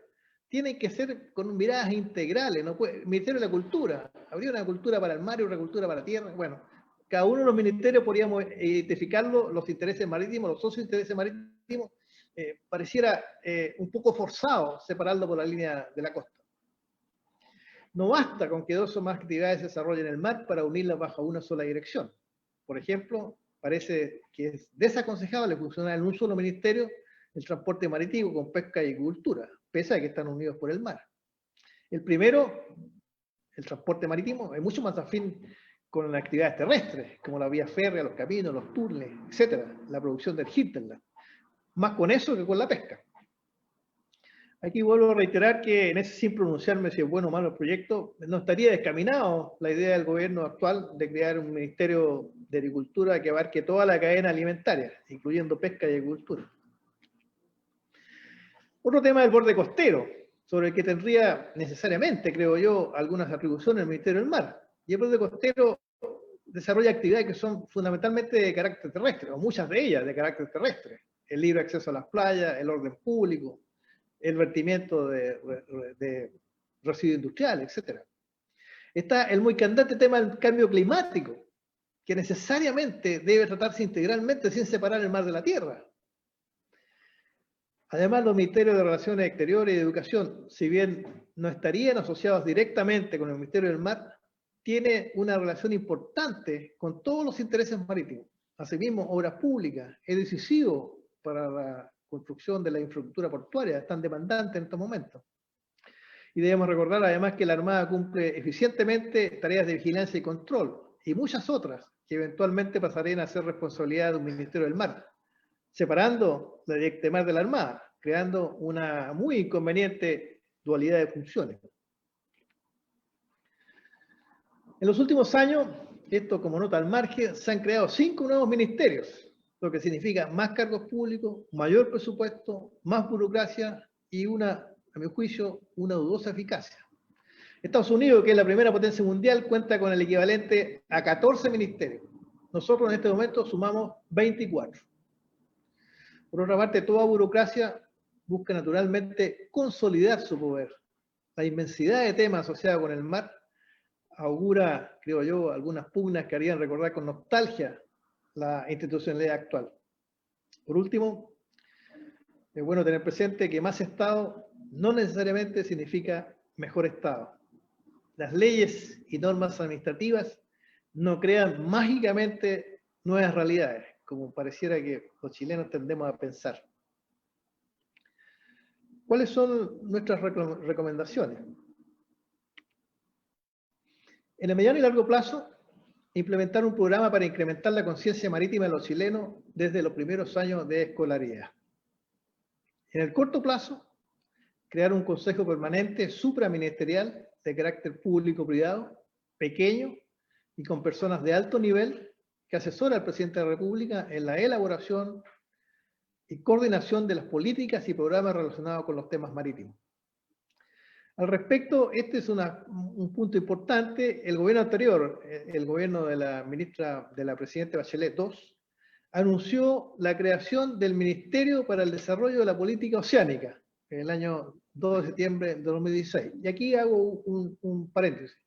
tienen que ser con miradas integrales. No puede, el Ministerio de la Cultura, habría una cultura para el mar y una cultura para la tierra. Bueno, cada uno de los ministerios podríamos identificarlo, los intereses marítimos, los socios intereses marítimos, pareciera un poco forzado separarlo por la línea de la costa. No basta con que dos o más actividades se desarrollen en el mar para unirlas bajo una sola dirección. Por ejemplo, parece que es desaconsejable funcionar en un solo ministerio el transporte marítimo con pesca y agricultura, pese a que están unidos por el mar. El primero, el transporte marítimo, es mucho más afín con las actividades terrestres, como la vía férrea, los caminos, los túneles, etc. La producción del hinterland. Más con eso que con la pesca. Aquí vuelvo a reiterar que en ese, sin pronunciarme si es bueno o malo el proyecto, no estaría descaminado la idea del gobierno actual de crear un ministerio de agricultura que abarque toda la cadena alimentaria, incluyendo pesca y agricultura. Otro tema es el borde costero, sobre el que tendría necesariamente, creo yo, algunas atribuciones el Ministerio del Mar. Y el borde costero desarrolla actividades que son fundamentalmente de carácter terrestre, o muchas de ellas de carácter terrestre. El libre acceso a las playas, el orden público, el vertimiento de residuos industriales, etc. Está el muy candente tema del cambio climático, que necesariamente debe tratarse integralmente sin separar el mar de la tierra. Además, los ministerios de Relaciones Exteriores y de Educación, si bien no estarían asociados directamente con el Ministerio del Mar, tiene una relación importante con todos los intereses marítimos. Asimismo, obras públicas es decisivo para la construcción de la infraestructura portuaria, tan demandante en estos momentos. Y debemos recordar además que la Armada cumple eficientemente tareas de vigilancia y control, y muchas otras que eventualmente pasarían a ser responsabilidad de un Ministerio del Mar, separando la directemar de la Armada, creando una muy inconveniente dualidad de funciones. En los últimos años, esto como nota al margen, se han creado 5 nuevos ministerios, lo que significa más cargos públicos, mayor presupuesto, más burocracia y a mi juicio, una dudosa eficacia. Estados Unidos, que es la primera potencia mundial, cuenta con el equivalente a 14 ministerios. Nosotros en este momento sumamos 24. Por otra parte, toda burocracia busca naturalmente consolidar su poder. La inmensidad de temas asociados con el mar augura, creo yo, algunas pugnas que harían recordar con nostalgia la institucionalidad actual. Por último, es bueno tener presente que más Estado no necesariamente significa mejor Estado. Las leyes y normas administrativas no crean mágicamente nuevas realidades, como pareciera que los chilenos tendemos a pensar. ¿Cuáles son nuestras recomendaciones? En el mediano y largo plazo, implementar un programa para incrementar la conciencia marítima de los chilenos desde los primeros años de escolaridad. En el corto plazo, crear un consejo permanente supraministerial de carácter público-privado, pequeño y con personas de alto nivel que asesora al presidente de la República en la elaboración y coordinación de las políticas y programas relacionados con los temas marítimos. Al respecto, este es un punto importante. El gobierno anterior, el gobierno de la presidenta Bachelet II, anunció la creación del Ministerio para el Desarrollo de la Política Oceánica en el año 2 de septiembre de 2016. Y aquí hago un paréntesis.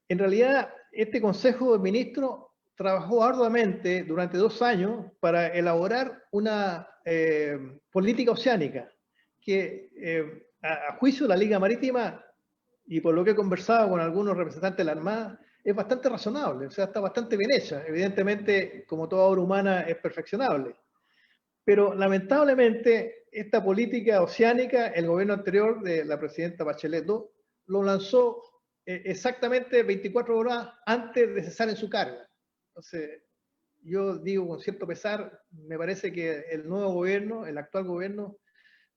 En realidad, este Consejo de Ministros trabajó arduamente durante 2 años para elaborar una política oceánica que, a juicio de la Liga Marítima, y por lo que he conversado con algunos representantes de la Armada, es bastante razonable, o sea, está bastante bien hecha. Evidentemente, como toda obra humana, es perfeccionable. Pero lamentablemente, esta política oceánica, el gobierno anterior de la presidenta Bachelet II, lo lanzó exactamente 24 horas antes de cesar en su cargo. Entonces, yo digo con cierto pesar, me parece que el nuevo gobierno, el actual gobierno,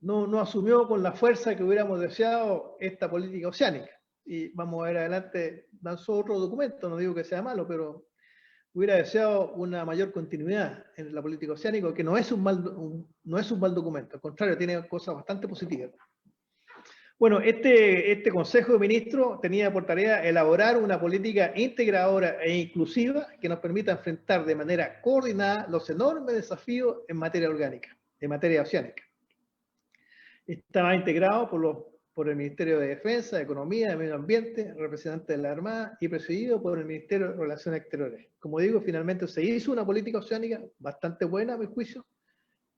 no asumió con la fuerza que hubiéramos deseado esta política oceánica. Y vamos a ver adelante, lanzó otro documento, no digo que sea malo, pero hubiera deseado una mayor continuidad en la política oceánica, que no es un mal documento, al contrario, tiene cosas bastante positivas. Bueno, este Consejo de Ministros tenía por tarea elaborar una política integradora e inclusiva que nos permita enfrentar de manera coordinada los enormes desafíos en materia orgánica, en materia oceánica. Estaba integrado por el Ministerio de Defensa, de Economía, de Medio Ambiente, representante de la Armada y presidido por el Ministerio de Relaciones Exteriores. Como digo, finalmente se hizo una política oceánica bastante buena, a mi juicio,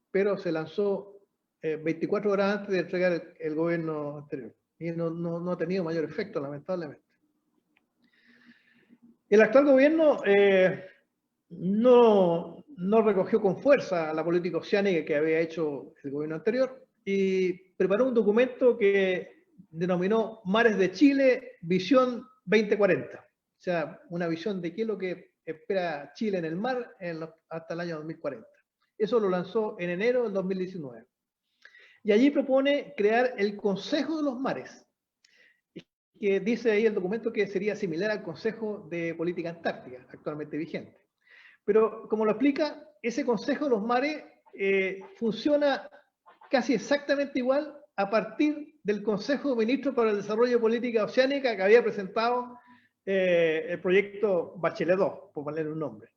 pero se lanzó 24 horas antes de entregar el gobierno anterior. Y no ha tenido mayor efecto, lamentablemente. El actual gobierno no recogió con fuerza la política oceánica que había hecho el gobierno anterior y preparó un documento que denominó Mares de Chile, Visión 2040. O sea, una visión de qué es lo que espera Chile en el mar hasta el año 2040. Eso lo lanzó en enero del 2019. Y allí propone crear el Consejo de los Mares, que dice ahí el documento que sería similar al Consejo de Política Antártica, actualmente vigente. Pero, como lo explica, ese Consejo de los Mares funciona casi exactamente igual a partir del Consejo de Ministros para el Desarrollo de Política Oceánica que había presentado el proyecto Bachelet 2, por ponerle un nombre.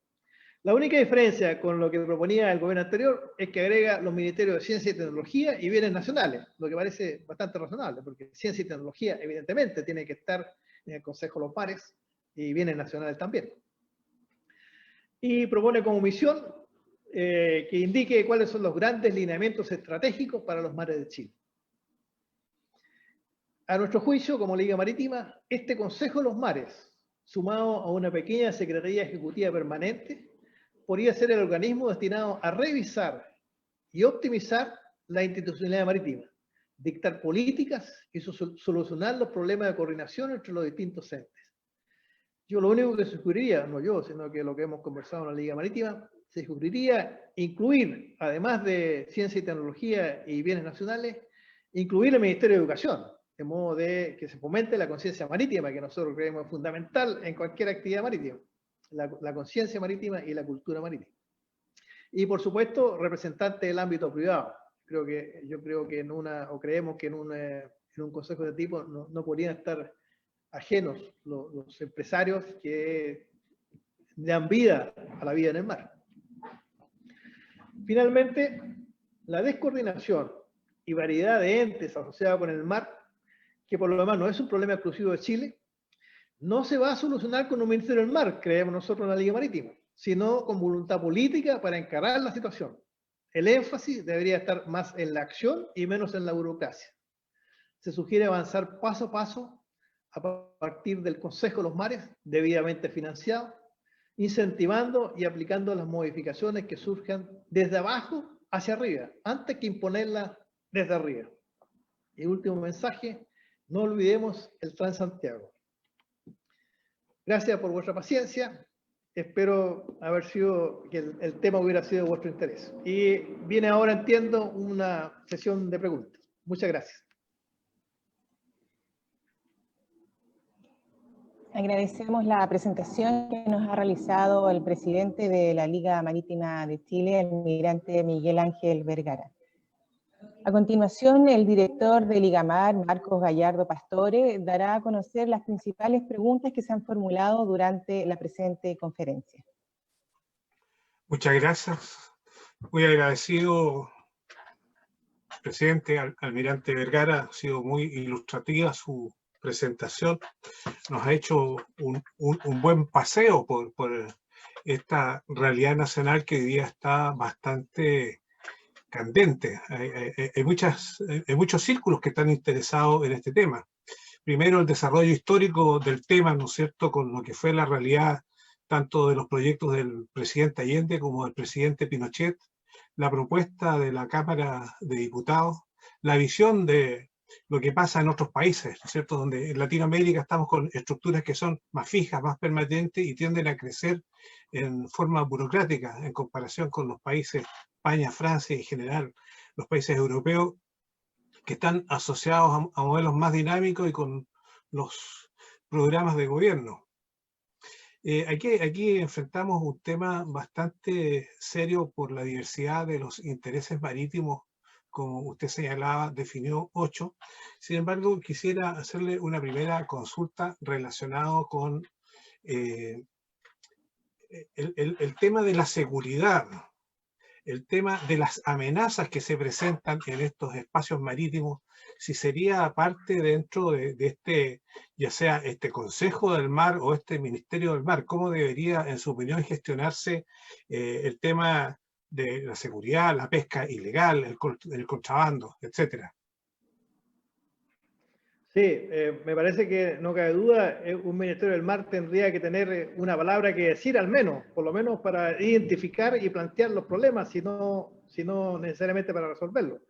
La única diferencia con lo que proponía el gobierno anterior es que agrega los ministerios de Ciencia y Tecnología y Bienes Nacionales, lo que parece bastante razonable, porque Ciencia y Tecnología evidentemente tiene que estar en el Consejo de los Mares y Bienes Nacionales también. Y propone como misión que indique cuáles son los grandes lineamientos estratégicos para los mares de Chile. A nuestro juicio, como Liga Marítima, este Consejo de los Mares, sumado a una pequeña Secretaría Ejecutiva Permanente, podría ser el organismo destinado a revisar y optimizar la institucionalidad marítima, dictar políticas y solucionar los problemas de coordinación entre los distintos entes. Yo lo único que sugeriría, no yo, sino que lo que hemos conversado en la Liga Marítima, se sugeriría incluir, además de Ciencia y Tecnología y Bienes Nacionales, incluir el Ministerio de Educación, de modo de que se fomente la conciencia marítima, que nosotros creemos fundamental en cualquier actividad marítima. La conciencia marítima y la cultura marítima. Y por supuesto, representantes del ámbito privado. Yo creo que creemos que en un consejo de tipo no podrían estar ajenos los empresarios que dan vida a la vida en el mar. Finalmente, la descoordinación y variedad de entes asociados con el mar, que por lo demás no es un problema exclusivo de Chile, no se va a solucionar con un Ministerio del Mar, creemos nosotros en la Liga Marítima, sino con voluntad política para encarar la situación. El énfasis debería estar más en la acción y menos en la burocracia. Se sugiere avanzar paso a paso a partir del Consejo de los Mares, debidamente financiado, incentivando y aplicando las modificaciones que surjan desde abajo hacia arriba, antes que imponerlas desde arriba. Y último mensaje, no olvidemos el Transantiago. Gracias por vuestra paciencia. Espero que el tema hubiera sido de vuestro interés. Y viene ahora, entiendo, una sesión de preguntas. Muchas gracias. Agradecemos la presentación que nos ha realizado el presidente de la Liga Marítima de Chile, el almirante Miguel Ángel Vergara. A continuación, el director de Ligamar, Marcos Gallardo Pastore, dará a conocer las principales preguntas que se han formulado durante la presente conferencia. Muchas gracias. Muy agradecido, presidente almirante Vergara. Ha sido muy ilustrativa su presentación. Nos ha hecho un buen paseo por esta realidad nacional que hoy día está bastante candente. Hay muchos círculos que están interesados en este tema. Primero, el desarrollo histórico del tema, ¿no es cierto?, con lo que fue la realidad tanto de los proyectos del presidente Allende como del presidente Pinochet, la propuesta de la Cámara de Diputados, la visión de lo que pasa en otros países, ¿no es cierto?, donde en Latinoamérica estamos con estructuras que son más fijas, más permanentes y tienden a crecer en forma burocrática en comparación con los países España, Francia y en general los países europeos que están asociados a modelos más dinámicos y con los programas de gobierno. Aquí enfrentamos un tema bastante serio por la diversidad de los intereses marítimos como usted señalaba, definió 8. Sin embargo, quisiera hacerle una primera consulta relacionado con el tema de la seguridad, el tema de las amenazas que se presentan en estos espacios marítimos, si sería parte dentro de este, ya sea este Consejo del Mar o este Ministerio del Mar, cómo debería, en su opinión, gestionarse el tema de la seguridad, la pesca ilegal, el contrabando, etcétera. Sí, me parece que no cabe duda, un Ministerio del Mar tendría que tener una palabra que decir al menos, por lo menos para identificar y plantear los problemas, si no necesariamente para resolverlos.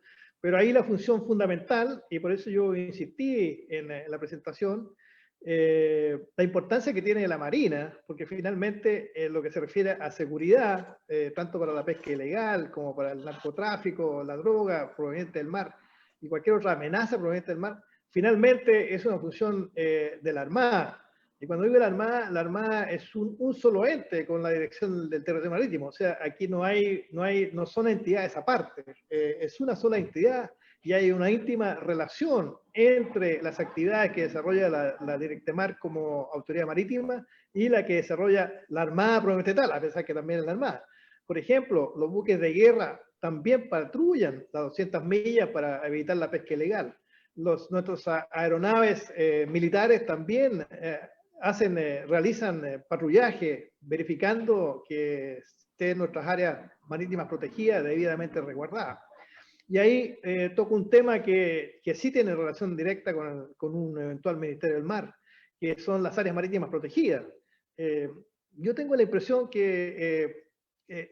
Pero ahí la función fundamental, y por eso yo insistí en la presentación, la importancia que tiene la Marina, porque finalmente lo que se refiere a seguridad, tanto para la pesca ilegal como para el narcotráfico, la droga proveniente del mar y cualquier otra amenaza proveniente del mar, finalmente es una función de la Armada. Y cuando digo la Armada es un solo ente con la dirección del territorio marítimo. O sea, aquí no son entidades aparte. Es una sola entidad y hay una íntima relación entre las actividades que desarrolla la Directemar como autoridad marítima y la que desarrolla la Armada propiamente tal, a pesar que también es la Armada. Por ejemplo, los buques de guerra también patrullan las 200 millas para evitar la pesca ilegal. Nuestras aeronaves militares también realizan patrullaje verificando que estén nuestras áreas marítimas protegidas, debidamente resguardadas. Y ahí toco un tema que sí tiene relación directa con un eventual Ministerio del Mar, que son las áreas marítimas protegidas. Yo tengo la impresión que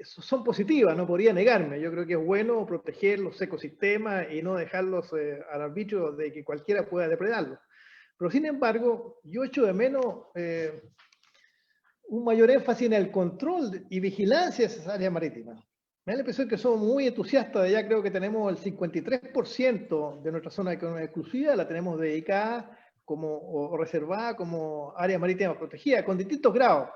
son positivas, no podría negarme. Yo creo que es bueno proteger los ecosistemas y no dejarlos al arbitrio de que cualquiera pueda depredarlos. Pero sin embargo, yo echo de menos un mayor énfasis en el control y vigilancia de esas áreas marítimas. Me da la impresión que somos muy entusiastas, ya creo que tenemos el 53% de nuestra zona económica exclusiva, la tenemos dedicada o reservada como área marítima protegida, con distintos grados.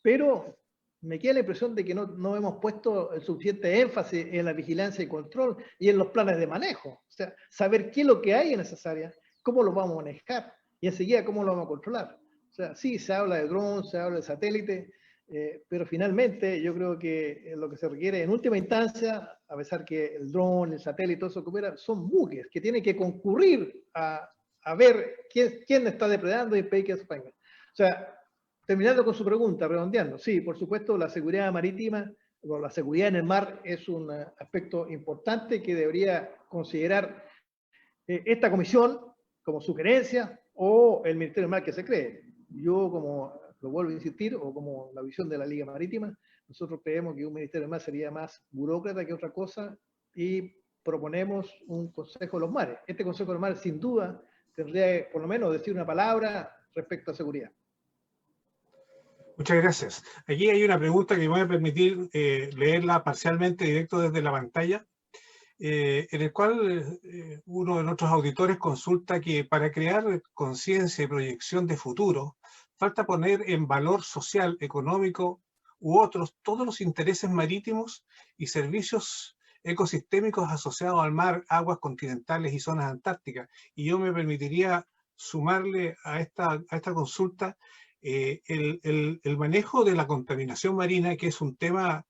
Pero me queda la impresión de que no hemos puesto el suficiente énfasis en la vigilancia y control y en los planes de manejo. O sea, saber qué es lo que hay en esas áreas, cómo lo vamos a manejar y enseguida cómo lo vamos a controlar. O sea, sí, se habla de drones, se habla de satélite, pero finalmente yo creo que lo que se requiere en última instancia, a pesar que el dron, el satélite, todo eso que hubiera, son buques que tienen que concurrir a ver quién está depredando y impedir que eso venga. O sea, terminando con su pregunta, redondeando, sí, por supuesto, la seguridad marítima, o la seguridad en el mar es un aspecto importante que debería considerar esta comisión como sugerencia o el Ministerio del Mar que se cree. Yo, como lo vuelvo a insistir, o como la visión de la Liga Marítima, nosotros creemos que un Ministerio del Mar sería más burócrata que otra cosa y proponemos un Consejo de los Mares. Este Consejo de los Mares, sin duda, tendría por lo menos decir una palabra respecto a seguridad. Muchas gracias. Aquí hay una pregunta que me voy a permitir leerla parcialmente directo desde la pantalla, en el cual uno de nuestros auditores consulta que para crear conciencia y proyección de futuro, falta poner en valor social, económico u otros todos los intereses marítimos y servicios ecosistémicos asociados al mar, aguas continentales y zonas antárticas. Y yo me permitiría sumarle a esta consulta el manejo de la contaminación marina, que es un tema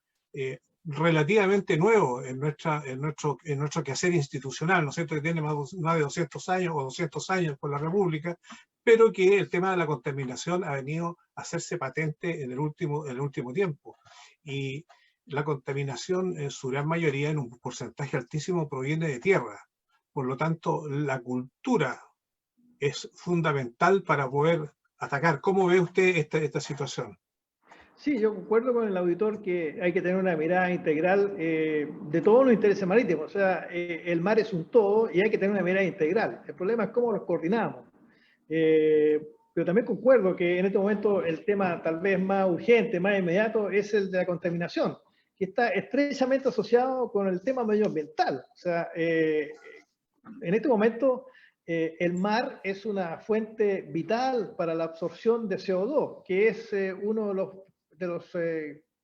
relativamente nuevo en nuestro quehacer institucional, ¿no es cierto?, que tiene más de 200 años o 200 años por la República, pero que el tema de la contaminación ha venido a hacerse patente en el último tiempo. Y la contaminación en su gran mayoría, en un porcentaje altísimo, proviene de tierra. Por lo tanto, la cultura es fundamental para poder atacar. ¿Cómo ve usted esta situación? Sí, yo concuerdo con el auditor que hay que tener una mirada integral de todos los intereses marítimos. O sea, el mar es un todo y hay que tener una mirada integral. El problema es cómo los coordinamos. Pero también concuerdo que en este momento el tema tal vez más urgente, más inmediato, es el de la contaminación, que está estrechamente asociado con el tema medioambiental. O sea, en este momento el mar es una fuente vital para la absorción de CO2, que es uno de los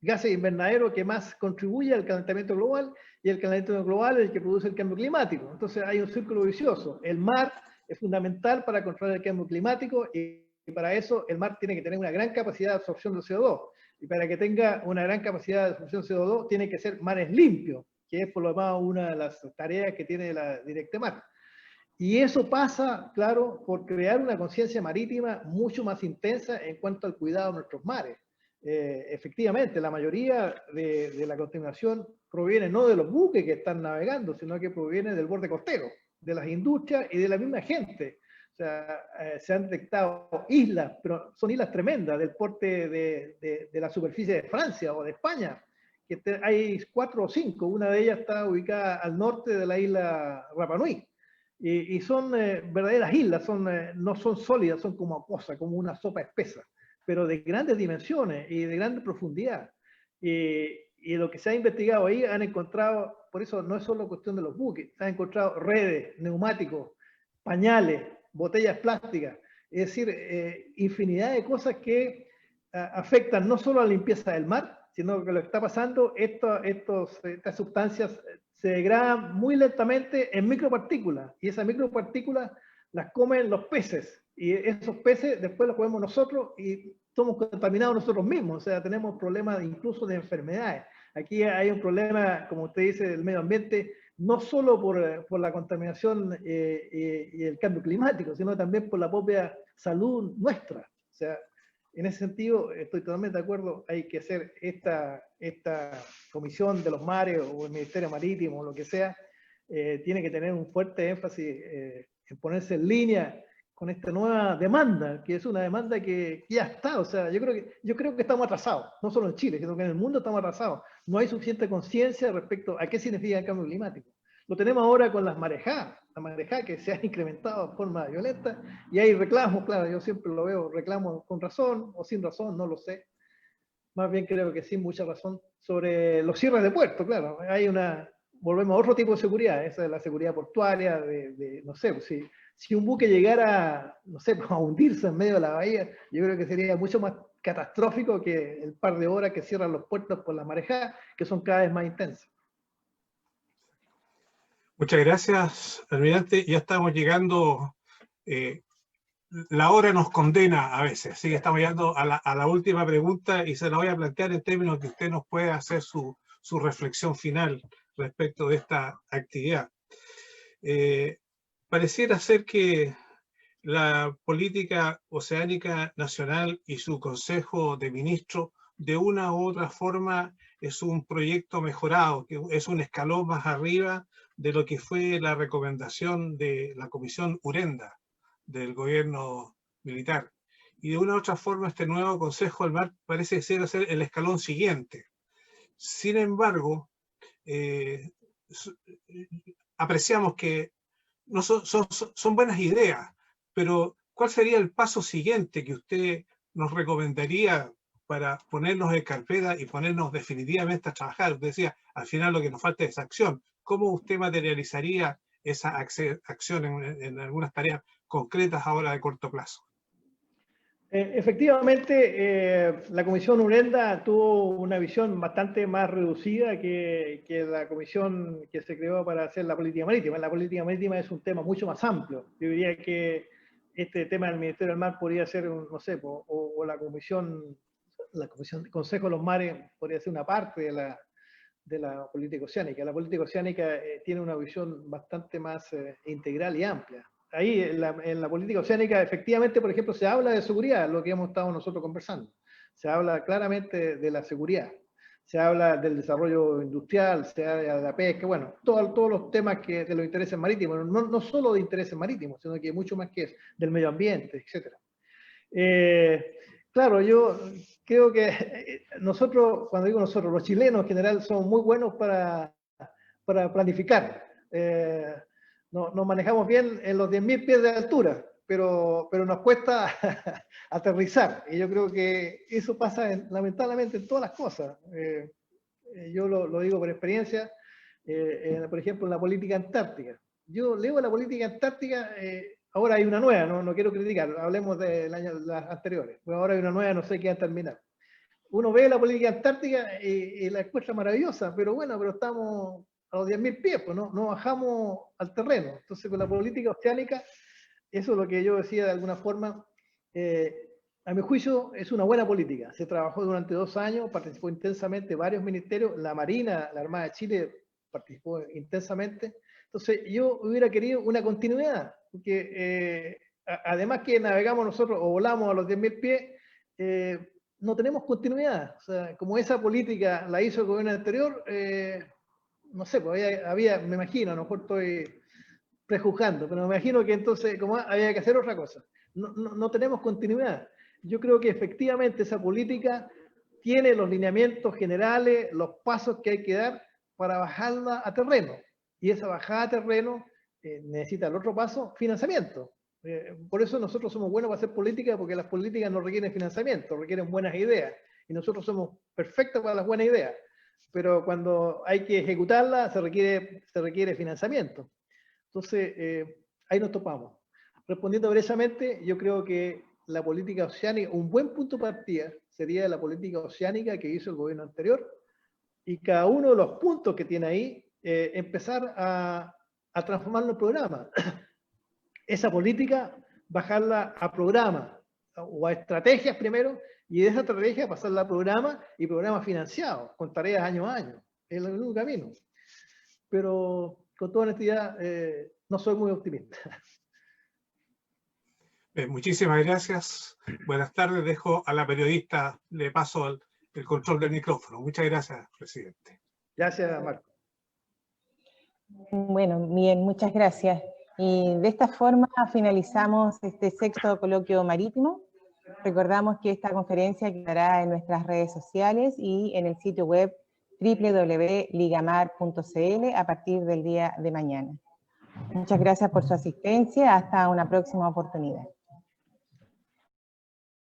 gases invernadero que más contribuye al calentamiento global, y el calentamiento global es el que produce el cambio climático. Entonces hay un círculo vicioso. El mar es fundamental para controlar el cambio climático, y para eso el mar tiene que tener una gran capacidad de absorción de CO2. Y para que tenga una gran capacidad de absorción de CO2 tiene que ser mares limpios, que es por lo demás una de las tareas que tiene la Directemar. Y eso pasa, claro, por crear una conciencia marítima mucho más intensa en cuanto al cuidado de nuestros mares. Efectivamente, la mayoría de la contaminación proviene no de los buques que están navegando, sino que proviene del borde costero, de las industrias y de la misma gente. O sea, se han detectado islas, pero son islas tremendas, del porte de la superficie de Francia o de España, que hay 4 o 5, una de ellas está ubicada al norte de la isla Rapa Nui. Y son verdaderas islas, no son sólidas, son como acuosas, como una sopa espesa, pero de grandes dimensiones y de grande profundidad. Y lo que se ha investigado ahí, han encontrado, por eso no es solo cuestión de los buques, se han encontrado redes, neumáticos, pañales, botellas plásticas, es decir, infinidad de cosas que afectan no solo a la limpieza del mar, sino que lo que está pasando, estas sustancias se degradan muy lentamente en micropartículas, y esas micropartículas las comen los peces, y esos peces después los comemos nosotros y somos contaminados nosotros mismos. O sea, tenemos problemas incluso de enfermedades. Aquí hay un problema, como usted dice, del medio ambiente, no solo por la contaminación y el cambio climático, sino también por la propia salud nuestra. O sea, en ese sentido, estoy totalmente de acuerdo, hay que hacer esta comisión de los mares o el Ministerio Marítimo o lo que sea, tiene que tener un fuerte énfasis en ponerse en línea con esta nueva demanda, que es una demanda que ya está. O sea, yo creo que estamos atrasados, no solo en Chile, sino que en el mundo estamos atrasados. No hay suficiente conciencia respecto a qué significa el cambio climático. Lo tenemos ahora con las marejadas, la marejada que se ha incrementado de forma violenta, y hay reclamos, claro, yo siempre lo veo, reclamos con razón o sin razón, no lo sé. Más bien creo que sin mucha razón, sobre los cierres de puertos, claro. Volvemos a otro tipo de seguridad, esa es la seguridad portuaria, no sé, si un buque llegara, no sé, a hundirse en medio de la bahía, yo creo que sería mucho más catastrófico que el par de horas que cierran los puertos por la marejada, que son cada vez más intensas. Muchas gracias, almirante. Ya estamos llegando, la hora nos condena a veces, así que estamos llegando a la última pregunta, y se la voy a plantear en términos que usted nos pueda hacer su reflexión final respecto de esta actividad. Pareciera ser que la política oceánica nacional y su Consejo de Ministros, de una u otra forma, es un proyecto mejorado, que es un escalón más arriba de lo que fue la recomendación de la Comisión Urenda del gobierno militar. Y de una u otra forma, este nuevo Consejo del Mar parece ser el escalón siguiente. Sin embargo, apreciamos que no son buenas ideas, pero ¿cuál sería el paso siguiente que usted nos recomendaría para ponernos en carpeta y ponernos definitivamente a trabajar? Usted decía, al final lo que nos falta es acción. ¿Cómo usted materializaría esa acción en algunas tareas concretas ahora de corto plazo? Efectivamente, la Comisión Urenda tuvo una visión bastante más reducida que la comisión que se creó para hacer la política marítima. La política marítima es un tema mucho más amplio. Yo diría que este tema del Ministerio del Mar podría ser, no sé, o la comisión Consejo de los Mares podría ser una parte de la política oceánica. La política oceánica tiene una visión bastante más integral y amplia. Ahí en la política oceánica, efectivamente, por ejemplo, se habla de seguridad, lo que hemos estado nosotros conversando. Se habla claramente de la seguridad, se habla del desarrollo industrial, se habla de la pesca, bueno, todos los temas de los intereses marítimos, no solo de intereses marítimos, sino que mucho más que es del medio ambiente, etc. Claro, yo creo que nosotros, cuando digo nosotros, los chilenos en general son muy buenos para planificar. Nos manejamos bien en los 10.000 pies de altura, pero nos cuesta aterrizar. Y yo creo que eso pasa lamentablemente en todas las cosas. Yo lo digo por experiencia, por ejemplo, en la política antártica. Yo leo la política antártica, ahora hay una nueva, no quiero criticar, hablemos de las anteriores. Pues ahora hay una nueva, no sé qué va a terminar. uno ve la política antártica y la encuentra maravillosa, pero bueno, pero estamos a los 10.000 pies, pues no bajamos al terreno. Entonces, con la política oceánica, eso es lo que yo decía de alguna forma, a mi juicio es una buena política. Se trabajó durante 2 años, participó intensamente varios ministerios, la Marina, la Armada de Chile participó intensamente. Entonces, yo hubiera querido una continuidad, porque además que navegamos nosotros o volamos a los 10.000 pies, no tenemos continuidad. O sea, como esa política la hizo el gobierno anterior, no sé, pues me imagino, a lo mejor estoy prejuzgando, pero me imagino que entonces como había que hacer otra cosa. No tenemos continuidad. Yo creo que efectivamente esa política tiene los lineamientos generales, los pasos que hay que dar para bajarla a terreno. Y esa bajada a terreno necesita el otro paso, financiamiento. Por eso nosotros somos buenos para hacer política, porque las políticas no requieren financiamiento, requieren buenas ideas. Y nosotros somos perfectos para las buenas ideas. Pero cuando hay que ejecutarlas, se requiere financiamiento. Entonces, ahí nos topamos. Respondiendo brechamente, yo creo que la política oceánica, un buen punto de partida sería la política oceánica que hizo el gobierno anterior, y cada uno de los puntos que tiene ahí, empezar a transformarlo en programa. Esa política, bajarla a programa, o a estrategias primero, y de esa estrategia pasarla a programa, y programa financiado, con tareas año a año. Es el único camino. Pero con toda honestidad, no soy muy optimista. Muchísimas gracias. Buenas tardes. Dejo a la periodista, le paso el control del micrófono. Muchas gracias, presidente. Gracias, Marco. Bueno, bien, muchas gracias. Y de esta forma finalizamos este 6º coloquio marítimo. Recordamos que esta conferencia quedará en nuestras redes sociales y en el sitio web www.ligamar.cl a partir del día de mañana. Muchas gracias por su asistencia. Hasta una próxima oportunidad.